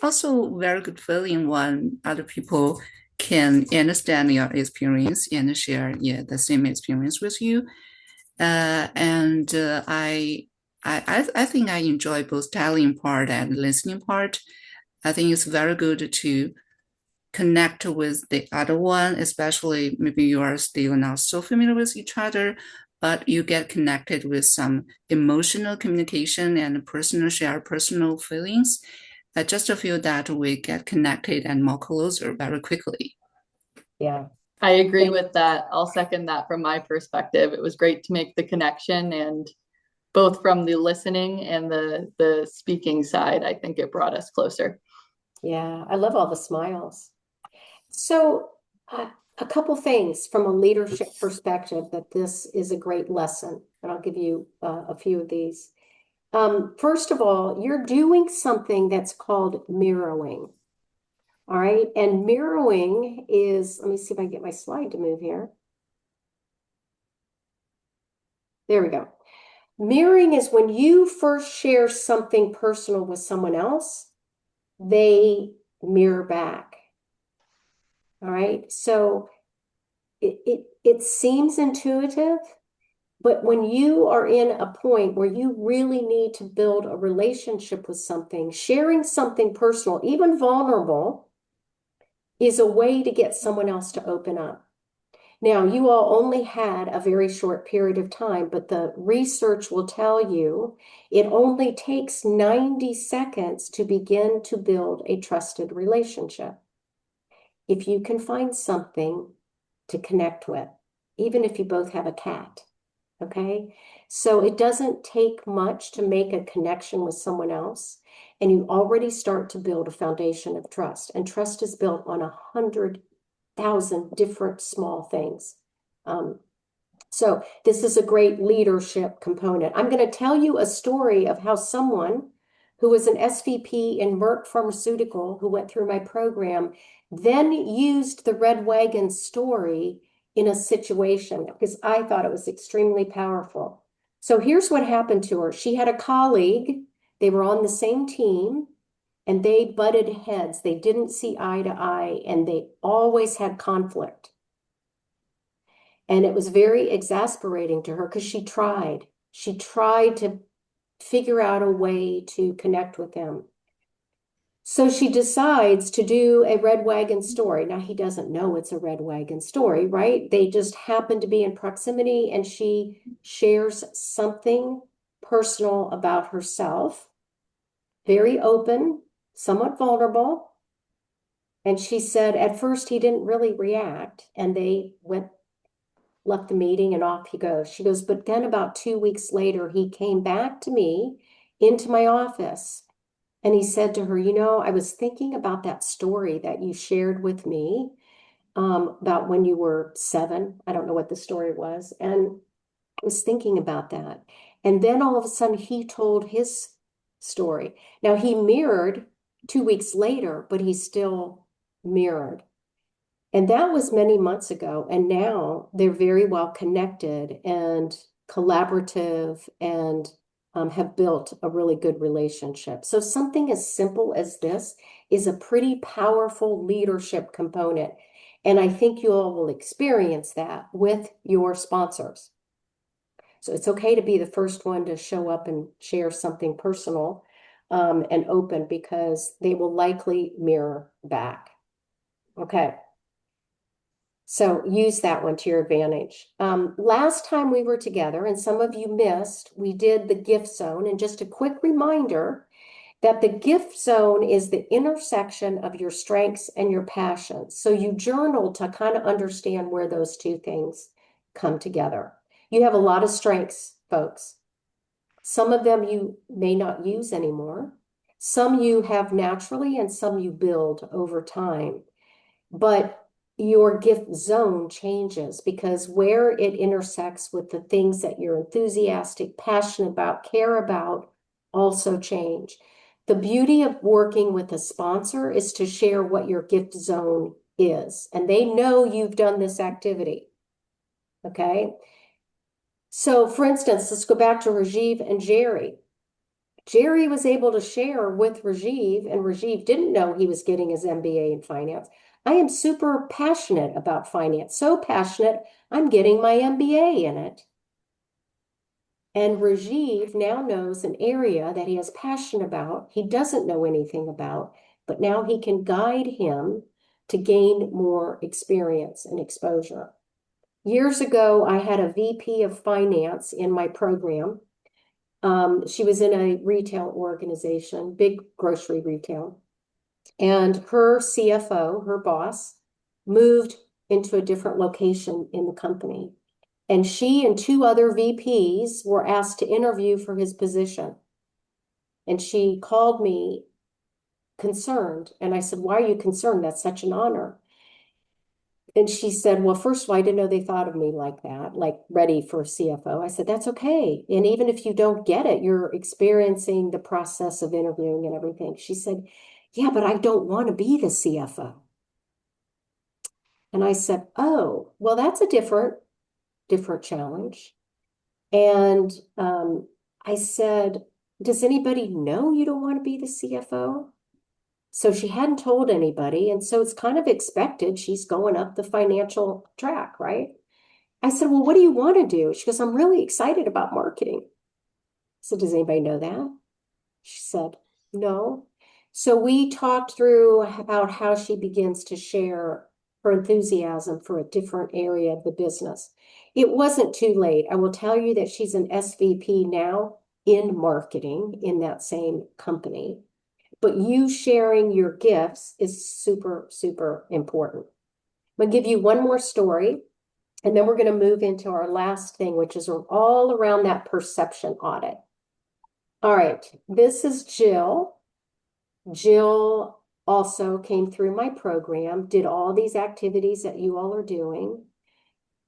also very good feeling when other people can understand your experience and share the same experience with you. I think I enjoy both telling part and listening part. I think it's very good to connect with the other one, especially maybe you are still not so familiar with each other, but you get connected with some emotional communication and personal share personal feelings. I just feel that we get connected and more closer very quickly. Yeah. I agree with that. I'll second that from my perspective. It was great to make the connection, and both from the listening and the speaking side, I think it brought us closer. Yeah, I love all the smiles. So a couple things from a leadership perspective that this is a great lesson, and I'll give you a few of these. First of all, you're doing something that's called mirroring. All right, and mirroring is, let me see if I can get my slide to move here. There we go. Mirroring is when you first share something personal with someone else, they mirror back. All right, so it seems intuitive, but when you are in a point where you really need to build a relationship with something, sharing something personal, even vulnerable, is a way to get someone else to open up. Now, you all only had a very short period of time, but the research will tell you it only takes 90 seconds to begin to build a trusted relationship. If you can find something to connect with, even if you both have a cat, okay? So it doesn't take much to make a connection with someone else, and you already start to build a foundation of trust. And trust is built on 100,000 different small things. So this is a great leadership component. I'm going to tell you a story of how someone who was an SVP in Merck Pharmaceutical who went through my program then used the red wagon story in a situation because I thought it was extremely powerful. So here's what happened to her. She had a colleague. They were on the same team and they butted heads. They didn't see eye to eye and they always had conflict. And it was very exasperating to her because she tried. She tried to figure out a way to connect with him. So she decides to do a red wagon story. Now, he doesn't know it's a red wagon story, right? They just happen to be in proximity and she shares something personal about herself, very open, somewhat vulnerable. And she said at first he didn't really react, and they left the meeting and off he goes. She goes, but then about 2 weeks later, he came back to me into my office and he said to her, I was thinking about that story that you shared with me about when you were 7. I don't know what the story was. And I was thinking about that. And then all of a sudden he told his story. Now he mirrored 2 weeks later, but he still mirrored. And that was many months ago. And now they're very well connected and collaborative and have built a really good relationship. So something as simple as this is a pretty powerful leadership component. And I think you all will experience that with your sponsors. So it's okay to be the first one to show up and share something personal and open, because they will likely mirror back. Okay. So use that one to your advantage. Last time we were together, and some of you missed, we did the gift zone. And just a quick reminder that the gift zone is the intersection of your strengths and your passions. So you journal to kind of understand where those two things come together. You have a lot of strengths, folks. Some of them you may not use anymore. Some you have naturally and some you build over time. But your gift zone changes because where it intersects with the things that you're enthusiastic, passionate about, care about, also change. The beauty of working with a sponsor is to share what your gift zone is, and they know you've done this activity. Okay. So for instance, let's go back to Rajiv and Jerry. Jerry was able to share with Rajiv, and Rajiv didn't know he was getting his MBA in finance. I am super passionate about finance, so passionate, I'm getting my MBA in it. And Rajiv now knows an area that he has passion about, he doesn't know anything about, but now he can guide him to gain more experience and exposure. Years ago, I had a VP of finance in my program. She was in a retail organization, big grocery retail. And her CFO, her boss, moved into a different location in the company. And she and 2 other VPs were asked to interview for his position. And she called me concerned. And I said, why are you concerned? That's such an honor. And she said, well, first of all, I didn't know they thought of me like that, like ready for a CFO. I said, that's okay. And even if you don't get it, you're experiencing the process of interviewing and everything. She said, yeah, but I don't want to be the CFO. And I said, oh, well, that's a different challenge. And I said, does anybody know you don't want to be the CFO? So she hadn't told anybody. And so it's kind of expected she's going up the financial track, right? I said, well, what do you want to do? She goes, I'm really excited about marketing. I said, does anybody know that? She said, no. So we talked through about how she begins to share her enthusiasm for a different area of the business. It wasn't too late. I will tell you that she's an SVP now in marketing in that same company. But you sharing your gifts is super, super important. I'm going to give you one more story, and then we're going to move into our last thing, which is all around that perception audit. All right, this is Jill. Jill also came through my program, did all these activities that you all are doing.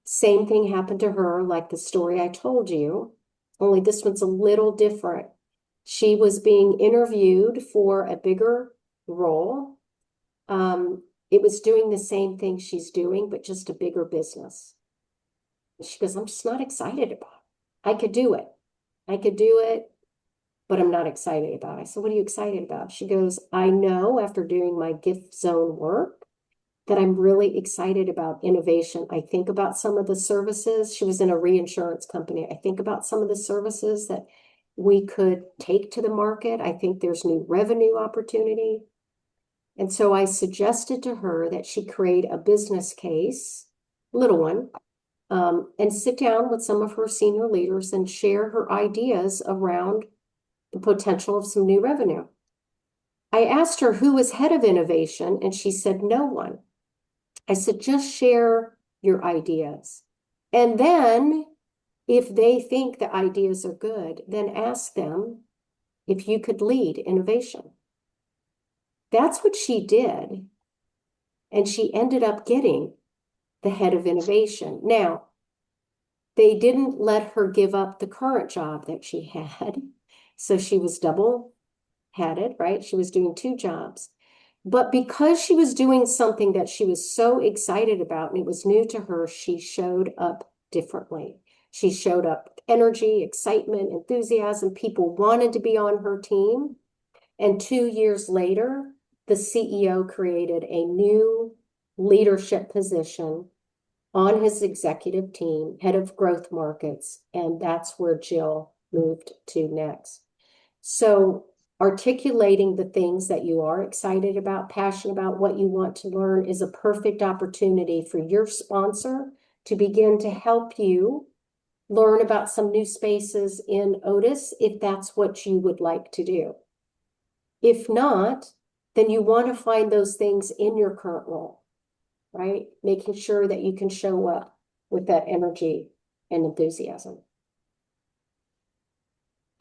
Same thing happened to her, like the story I told you, only this one's a little different. She was being interviewed for a bigger role. It was doing the same thing she's doing, but just a bigger business. She goes, I'm just not excited about it. I could do it, but I'm not excited about it. I said, what are you excited about? She goes, I know after doing my gift zone work that I'm really excited about innovation. I think about some of the services. She was in a reinsurance company. I think about some of the services that we could take to the market. I think there's new revenue opportunity. And so I suggested to her that she create a business case, little one, and sit down with some of her senior leaders and share her ideas around the potential of some new revenue. I asked her who was head of innovation, and she said no one. I said, just share your ideas. And then if they think the ideas are good, then ask them if you could lead innovation. That's what she did. And she ended up getting the head of innovation. Now, they didn't let her give up the current job that she had. So she was double-headed, right? She was doing two jobs. But because she was doing something that she was so excited about and it was new to her, she showed up differently. She showed up with energy, excitement, enthusiasm. People wanted to be on her team. And 2 years later, the CEO created a new leadership position on his executive team, head of growth markets, and that's where Jill moved to next. So articulating the things that you are excited about, passionate about, what you want to learn is a perfect opportunity for your sponsor to begin to help you learn about some new spaces in Otis if that's what you would like to do. If not, then you want to find those things in your current role, right? Making sure that you can show up with that energy and enthusiasm.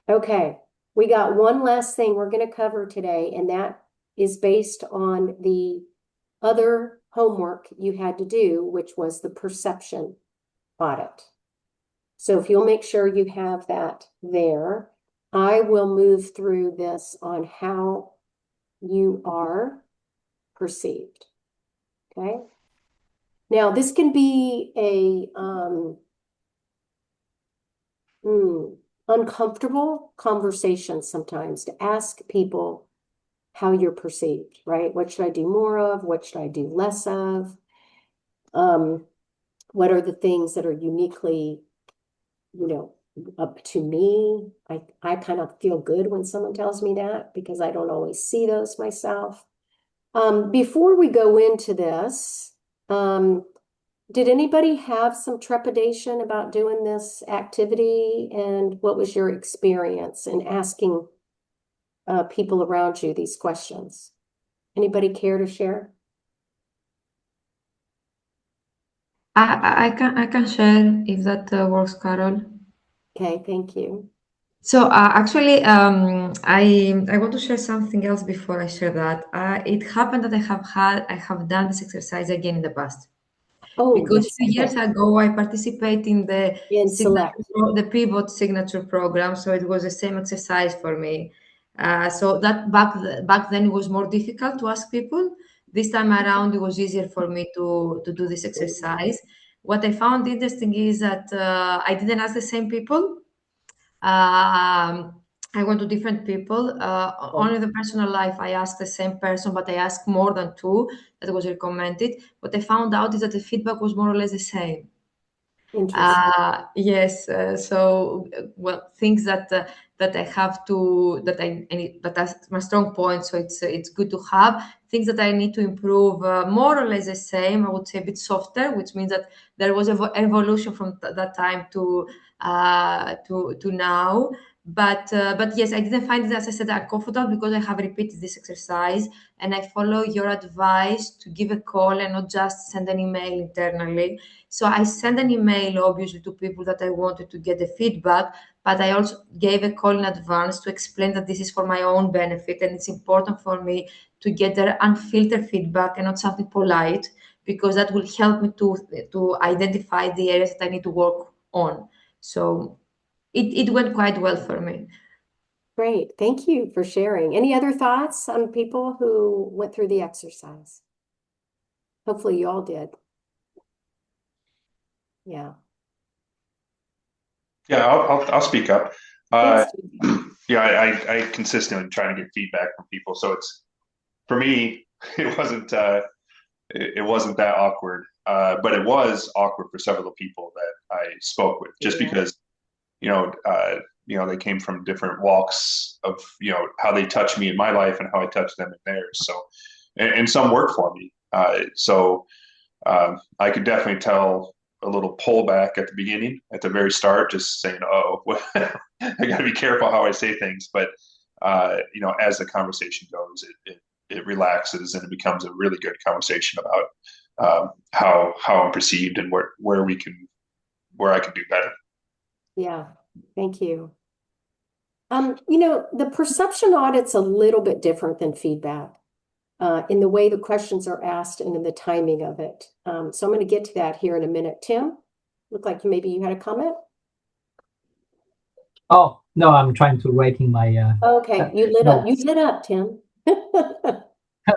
Okay, we got one last thing we're going to cover today, and that is based on the other homework you had to do, which was the perception audit. So if you'll make sure you have that there, I will move through this on how you are perceived. Okay. Now, this can be a uncomfortable conversation sometimes to ask people how you're perceived, right? What should I do more of? What should I do less of? What are the things that are uniquely, up to me? I kind of feel good when someone tells me that because I don't always see those myself. Before we go into this, did anybody have some trepidation about doing this activity? And what was your experience in asking people around you these questions? Anybody care to share? I can share if that works, Carol. Okay, thank you. So actually, I want to share something else before I share that. It happened that I have done this exercise again in the past. Oh, Because yes. 2 years ago, I participated in the Select. the Pivot Signature Program, so it was the same exercise for me. So that back then it was more difficult to ask people. This time around, it was easier for me to do this exercise. What I found interesting is that I didn't ask the same people. I went to different people. Only the personal life, I asked the same person, but I asked more than two. That was recommended. What I found out is that the feedback was more or less the same. Interesting. Yes. Well, things that I have to I need, but that's my strong point. So it's good to have things that I need to improve. More or less the same. I would say a bit softer, which means that there was evolution from that time to now. But yes, I didn't find it, as I said, uncomfortable because I have repeated this exercise and I follow your advice to give a call and not just send an email internally. So I sent an email, obviously, to people that I wanted to get the feedback, but I also gave a call in advance to explain that this is for my own benefit and it's important for me to get their unfiltered feedback and not something polite, because that will help me to identify the areas that I need to work on. So it went quite well for me. Great. Thank you for sharing. Any other thoughts on people who went through the exercise? Hopefully you all did. Yeah. Yeah, I'll speak up. Thanks. Yeah, I consistently try to get feedback from people. So it's, for me, it wasn't that awkward. But it was awkward for several people that I spoke with, just because, they came from different walks of, how they touch me in my life and how I touch them in theirs. So, and some work for me. I could definitely tell a little pullback at the beginning, at the very start, just saying, "Oh, I got to be careful how I say things." But as the conversation goes, it relaxes and it becomes a really good conversation about how I'm perceived and where I can do better. Yeah, thank you. The perception audit's a little bit different than feedback in the way the questions are asked and in the timing of it. So I'm going to get to that here in a minute. Tim, looked like maybe you had a comment. Oh, no, I'm trying to writing my Okay, you lit up. You notes. lit up, Tim.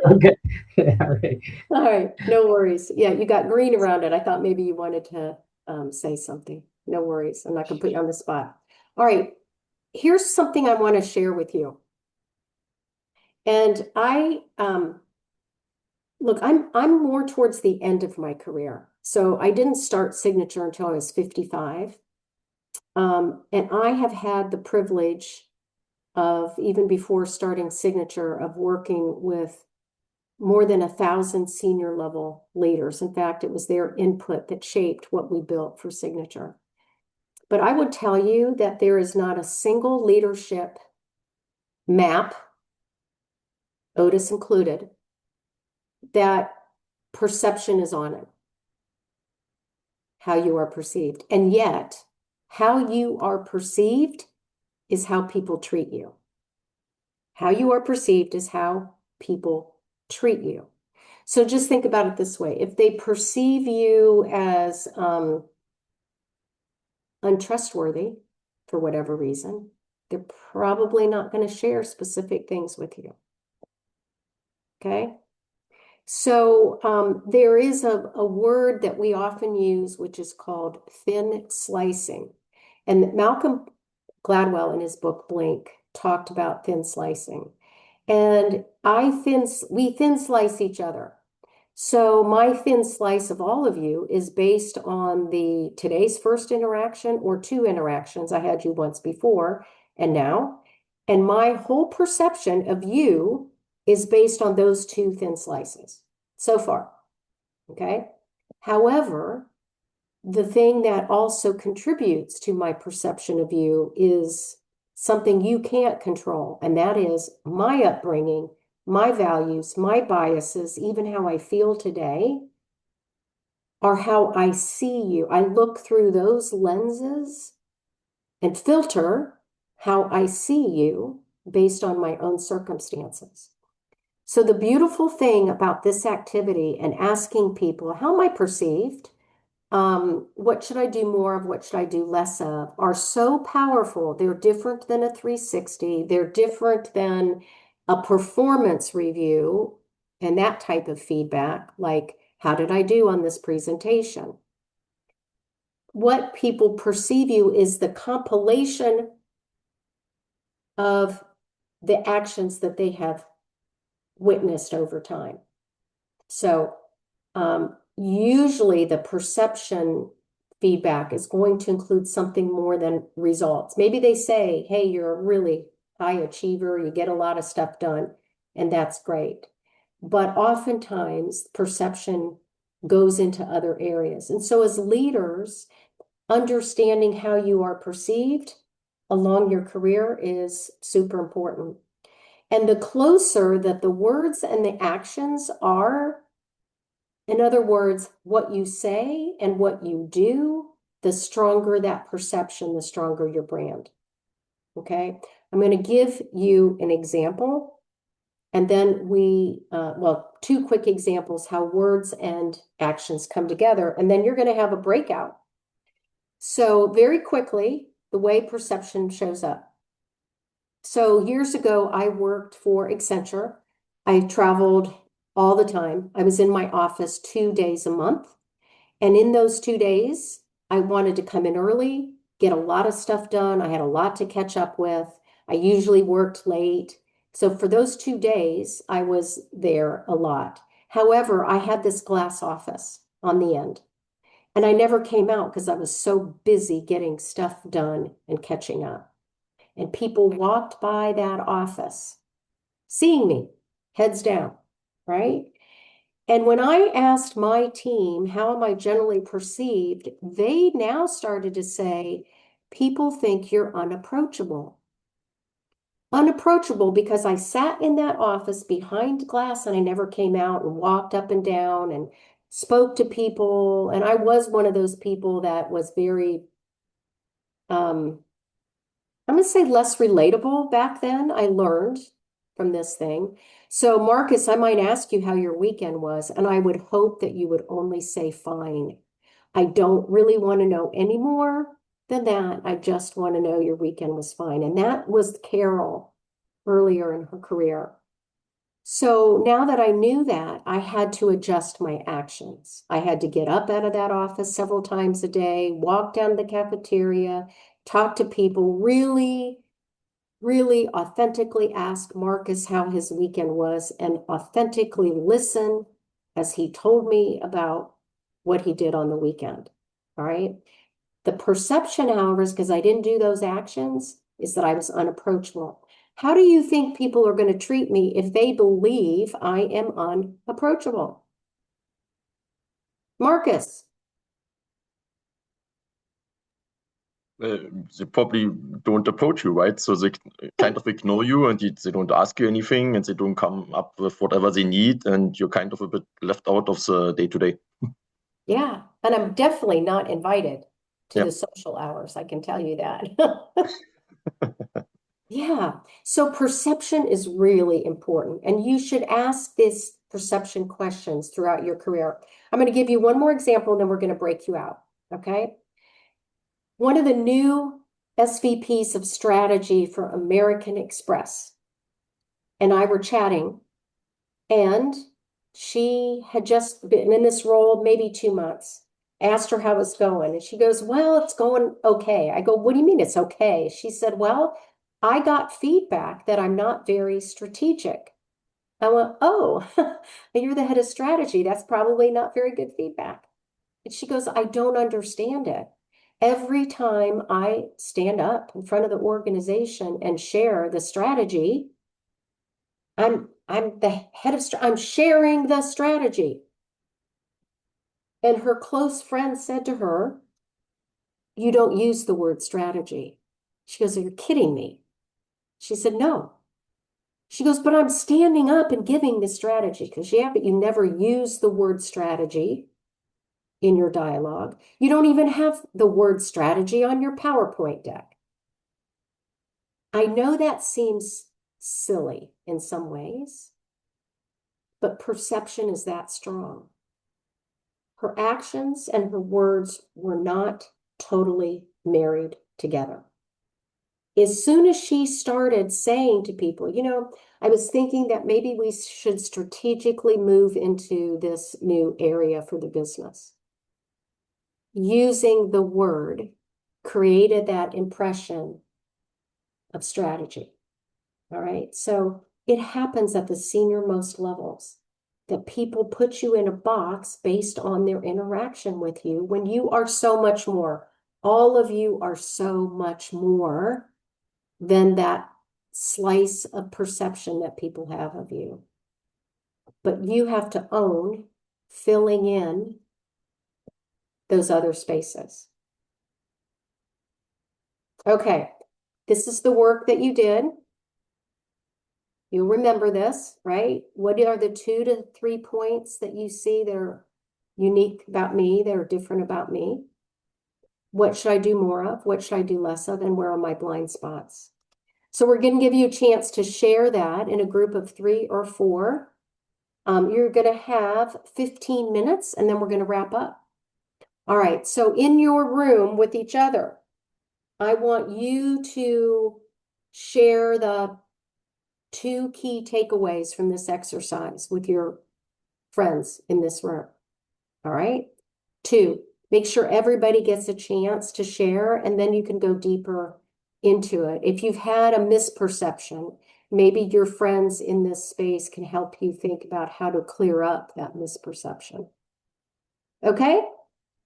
Okay. All right. All right, no worries. Yeah, you got green around it. I thought maybe you wanted to say something. No worries. I'm not going to put you on the spot. All right, here's something I want to share with you. And look, I'm more towards the end of my career. So I didn't start Signature until I was 55. And I have had the privilege of, even before starting Signature, of working with more than 1,000 senior level leaders. In fact, it was their input that shaped what we built for Signature. But I would tell you that there is not a single leadership map, Otis included, that perception is on it, how you are perceived. And yet, how you are perceived is how people treat you. How you are perceived is how people treat you. So just think about it this way. If they perceive you as untrustworthy for whatever reason, they're probably not going to share specific things with you. Okay? So there is a word that we often use, which is called thin slicing. And Malcolm Gladwell in his book Blink talked about thin slicing. And we thin slice each other. So my thin slice of all of you is based on today's first interaction or 2 interactions. I had you once before and now. And my whole perception of you is based on those 2 thin slices so far. Okay. However, the thing that also contributes to my perception of you is something you can't control, and that is my upbringing, my values, my biases, even how I feel today, are how I see you. I look through those lenses and filter how I see you based on my own circumstances. So the beautiful thing about this activity and asking people, how am I perceived? What should I do more of? What should I do less of? Are so powerful. They're different than a 360. They're different than a performance review and that type of feedback, like, how did I do on this presentation? What people perceive you is the compilation of the actions that they have witnessed over time. So usually the perception feedback is going to include something more than results. Maybe they say, hey, you're a really high achiever, you get a lot of stuff done, and that's great. But oftentimes perception goes into other areas. And so as leaders, understanding how you are perceived along your career is super important. And the closer that the words and the actions are, in other words, what you say and what you do, the stronger that perception, the stronger your brand. Okay, I'm going to give you an example, and then well, 2 quick examples how words and actions come together, and then you're going to have a breakout. So very quickly, the way perception shows up. So years ago, I worked for Accenture. I traveled all the time. I was in my office 2 days a month. And in those 2 days, I wanted to come in early, get a lot of stuff done. I had a lot to catch up with. I usually worked late. So for those 2 days, I was there a lot. However, I had this glass office on the end. And I never came out because I was so busy getting stuff done and catching up. And people walked by that office, seeing me, heads down, right? And when I asked my team, how am I generally perceived? They now started to say, people think you're unapproachable. Unapproachable because I sat in that office behind glass and I never came out and walked up and down and spoke to people. And I was one of those people that was very, I'm going to say less relatable back then. I learned from this thing. So, Marcus, I might ask you how your weekend was, and I would hope that you would only say fine. I don't really want to know any more than that. I just want to know your weekend was fine. And that was Carol earlier in her career. So now that I knew that, I had to adjust my actions. I had to get up out of that office several times a day, walk down to the cafeteria, talk to people, really authentically ask Marcus how his weekend was and authentically listen as he told me about what he did on the weekend. All right. The perception, however, is because I didn't do those actions, is that I was unapproachable. How do you think people are going to treat me if they believe I am unapproachable? Marcus. They probably don't approach you, right? So they kind of ignore you and they don't ask you anything and they don't come up with whatever they need and you're kind of a bit left out of the day-to-day. Yeah, and I'm definitely not invited to Yeah. the social hours, I can tell you that. Yeah, so perception is really important, and you should ask this perception questions throughout your career. I'm going to give you one more example, and then we're going to break you out, okay? One of the new SVPs of strategy for American Express and I were chatting, and she had just been in this role maybe 2 months. Asked her how it's going, and she goes, well, it's going okay. I go, what do you mean it's okay? She said, well, I got feedback that I'm not very strategic. I went, oh, you're the head of strategy. That's probably not very good feedback. And she goes, I don't understand it. Every time I stand up in front of the organization and share the strategy, I'm the head of, I'm sharing the strategy. And her close friend said to her, you don't use the word strategy. She goes, you're kidding me. She said, no. She goes, but I'm standing up and giving the strategy. Because, yeah, but you never use the word strategy in your dialogue. You don't even have the word strategy on your PowerPoint deck. I know that seems silly in some ways, but perception is that strong. Her actions and her words were not totally married together. As soon as she started saying to people, you know, I was thinking that maybe we should strategically move into this new area for the business. Using the word created that impression of strategy. All right. So it happens at the senior most levels that people put you in a box based on their interaction with you when you are so much more. All of you are so much more than that slice of perception that people have of you. But you have to own filling in those other spaces. Okay, this is the work that you did. You'll remember this, right? What are the 2 to 3 points that you see that are unique about me, that are different about me? What should I do more of? What should I do less of? And where are my blind spots? So we're going to give you a chance to share that in a group of 3 or 4. You're going to have 15 minutes, and then we're going to wrap up. All right, so in your room with each other, I want you to share the 2 key takeaways from this exercise with your friends in this room. All right. 2, make sure everybody gets a chance to share, and then you can go deeper into it. If you've had a misperception, maybe your friends in this space can help you think about how to clear up that misperception. Okay?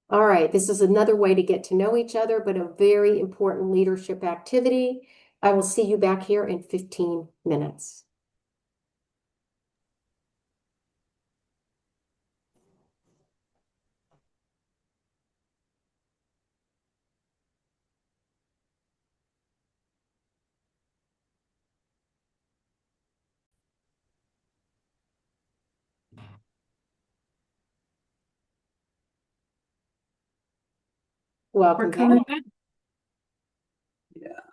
All right. This is another way to get to know each other, but a very important leadership activity. I will see you back here in 15 minutes. Welcome We're coming back. back. Yeah,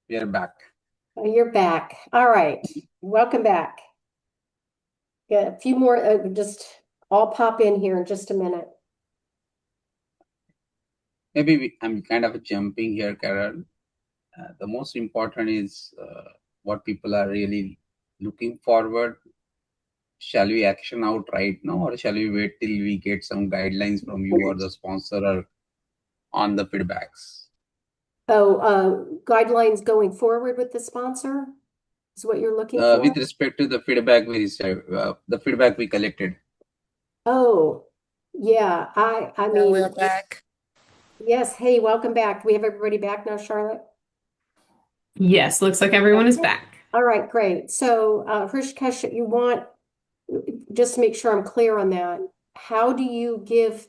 we are back. You're back. All right. Welcome back. Got a few more, just I'll pop in here in just a minute. I'm kind of jumping here, Carol. The most important is what people are really looking forward. Shall we action out right now, or shall we wait till we get some guidelines from you or the sponsor or on the feedbacks? Oh, guidelines going forward with the sponsor is what you're looking for? With respect to the feedback we received, the feedback we collected. Oh, yeah. I mean, we're back. Yes. Hey, welcome back. Do we have everybody back now, Charlotte? Yes, looks like everyone is Okay. back. All right, great. So, Hrishikesh, you want, just to make sure I'm clear on that, how do you give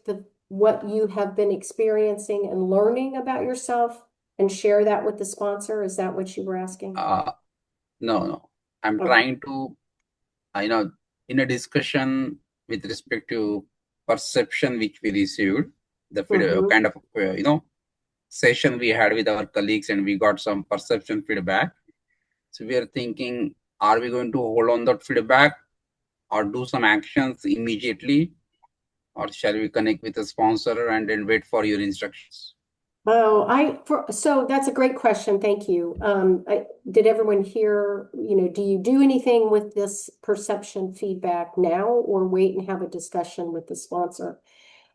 what you have been experiencing and learning about yourself and share that with the sponsor? Is that what you were asking? No. I'm trying to, in a discussion with respect to perception which we received, the kind of, session we had with our colleagues, and we got some perception feedback. So we are thinking, are we going to hold on that feedback or do some actions immediately, or shall we connect with the sponsor and then wait for your instructions? So that's a great question. Thank you. Did everyone hear, do you do anything with this perception feedback now or wait and have a discussion with the sponsor?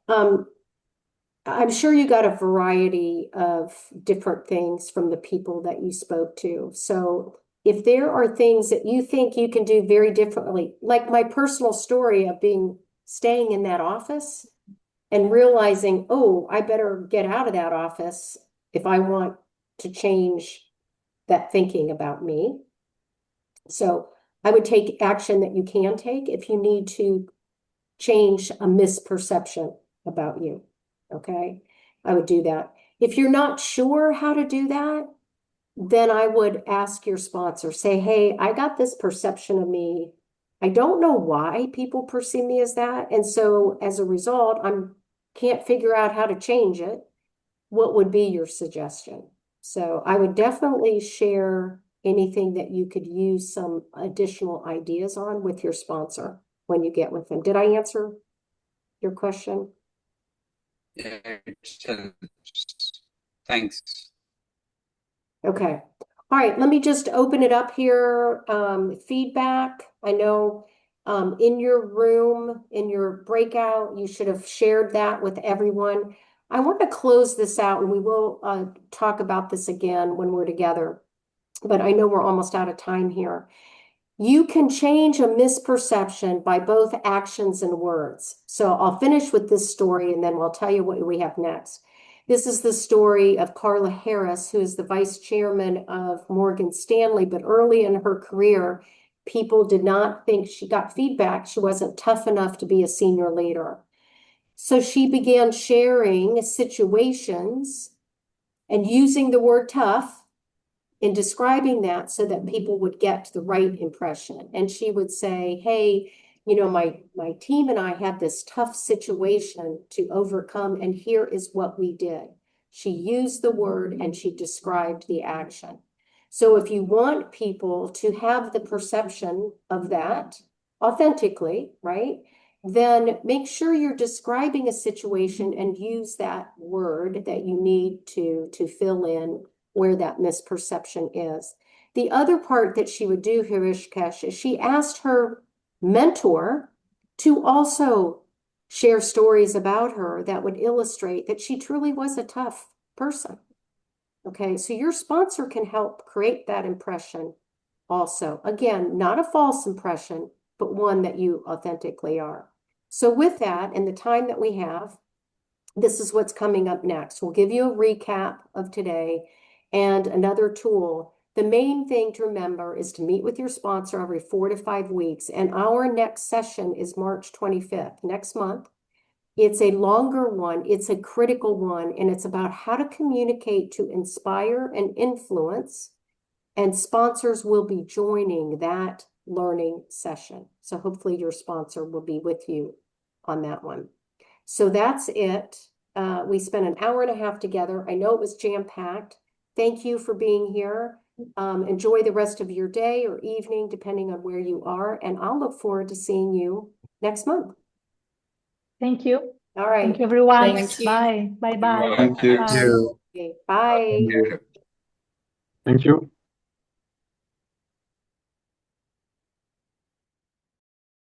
I'm sure you got a variety of different things from the people that you spoke to. So if there are things that you think you can do very differently, like my personal story of staying in that office and realizing, oh, I better get out of that office if I want to change that thinking about me. So I would take action that you can take if you need to change a misperception about you. Okay, I would do that. If you're not sure how to do that, then I would ask your sponsor, say, hey, I got this perception of me. I don't know why people perceive me as that. And so as a result, can't figure out how to change it. What would be your suggestion? So I would definitely share anything that you could use some additional ideas on with your sponsor when you get with them. Did I answer your question? Yeah, thanks. Okay. All right, let me just open it up here. Feedback. I know in your room, in your breakout, you should have shared that with everyone. I want to close this out, and we will talk about this again when we're together. But I know we're almost out of time here. You can change a misperception by both actions and words. So I'll finish with this story, and then we'll tell you what we have next. This is the story of Carla Harris, who is the vice chairman of Morgan Stanley, but early in her career, people did not think she got feedback. She wasn't tough enough to be a senior leader. So she began sharing situations and using the word tough in describing that so that people would get the right impression. And she would say, hey, my team and I had this tough situation to overcome, and here is what we did. She used the word and she described the action. So if you want people to have the perception of that authentically, right, then make sure you're describing a situation and use that word that you need to fill in where that misperception is. The other part that she would do, Hrishikesh, is she asked her mentor to also share stories about her that would illustrate that she truly was a tough person. Okay, so your sponsor can help create that impression also. Again, not a false impression, but one that you authentically are. So with that, in the time that we have, this is what's coming up next. We'll give you a recap of today and another tool. The main thing to remember is to meet with your sponsor every 4 to 5 weeks. And our next session is March 25th, next month. It's a longer one. It's a critical one. And it's about how to communicate to inspire and influence. And sponsors will be joining that learning session. So hopefully your sponsor will be with you on that one. So that's it. We spent an hour and a half together. I know it was jam-packed. Thank you for being here. Enjoy the rest of your day or evening, depending on where you are, and I'll look forward to seeing you next month. Thank you. All right. Thank you, everyone. Thank you. Bye. Bye. Bye. Thank you. Bye. Thank you. Okay, bye. Thank you. Thank you.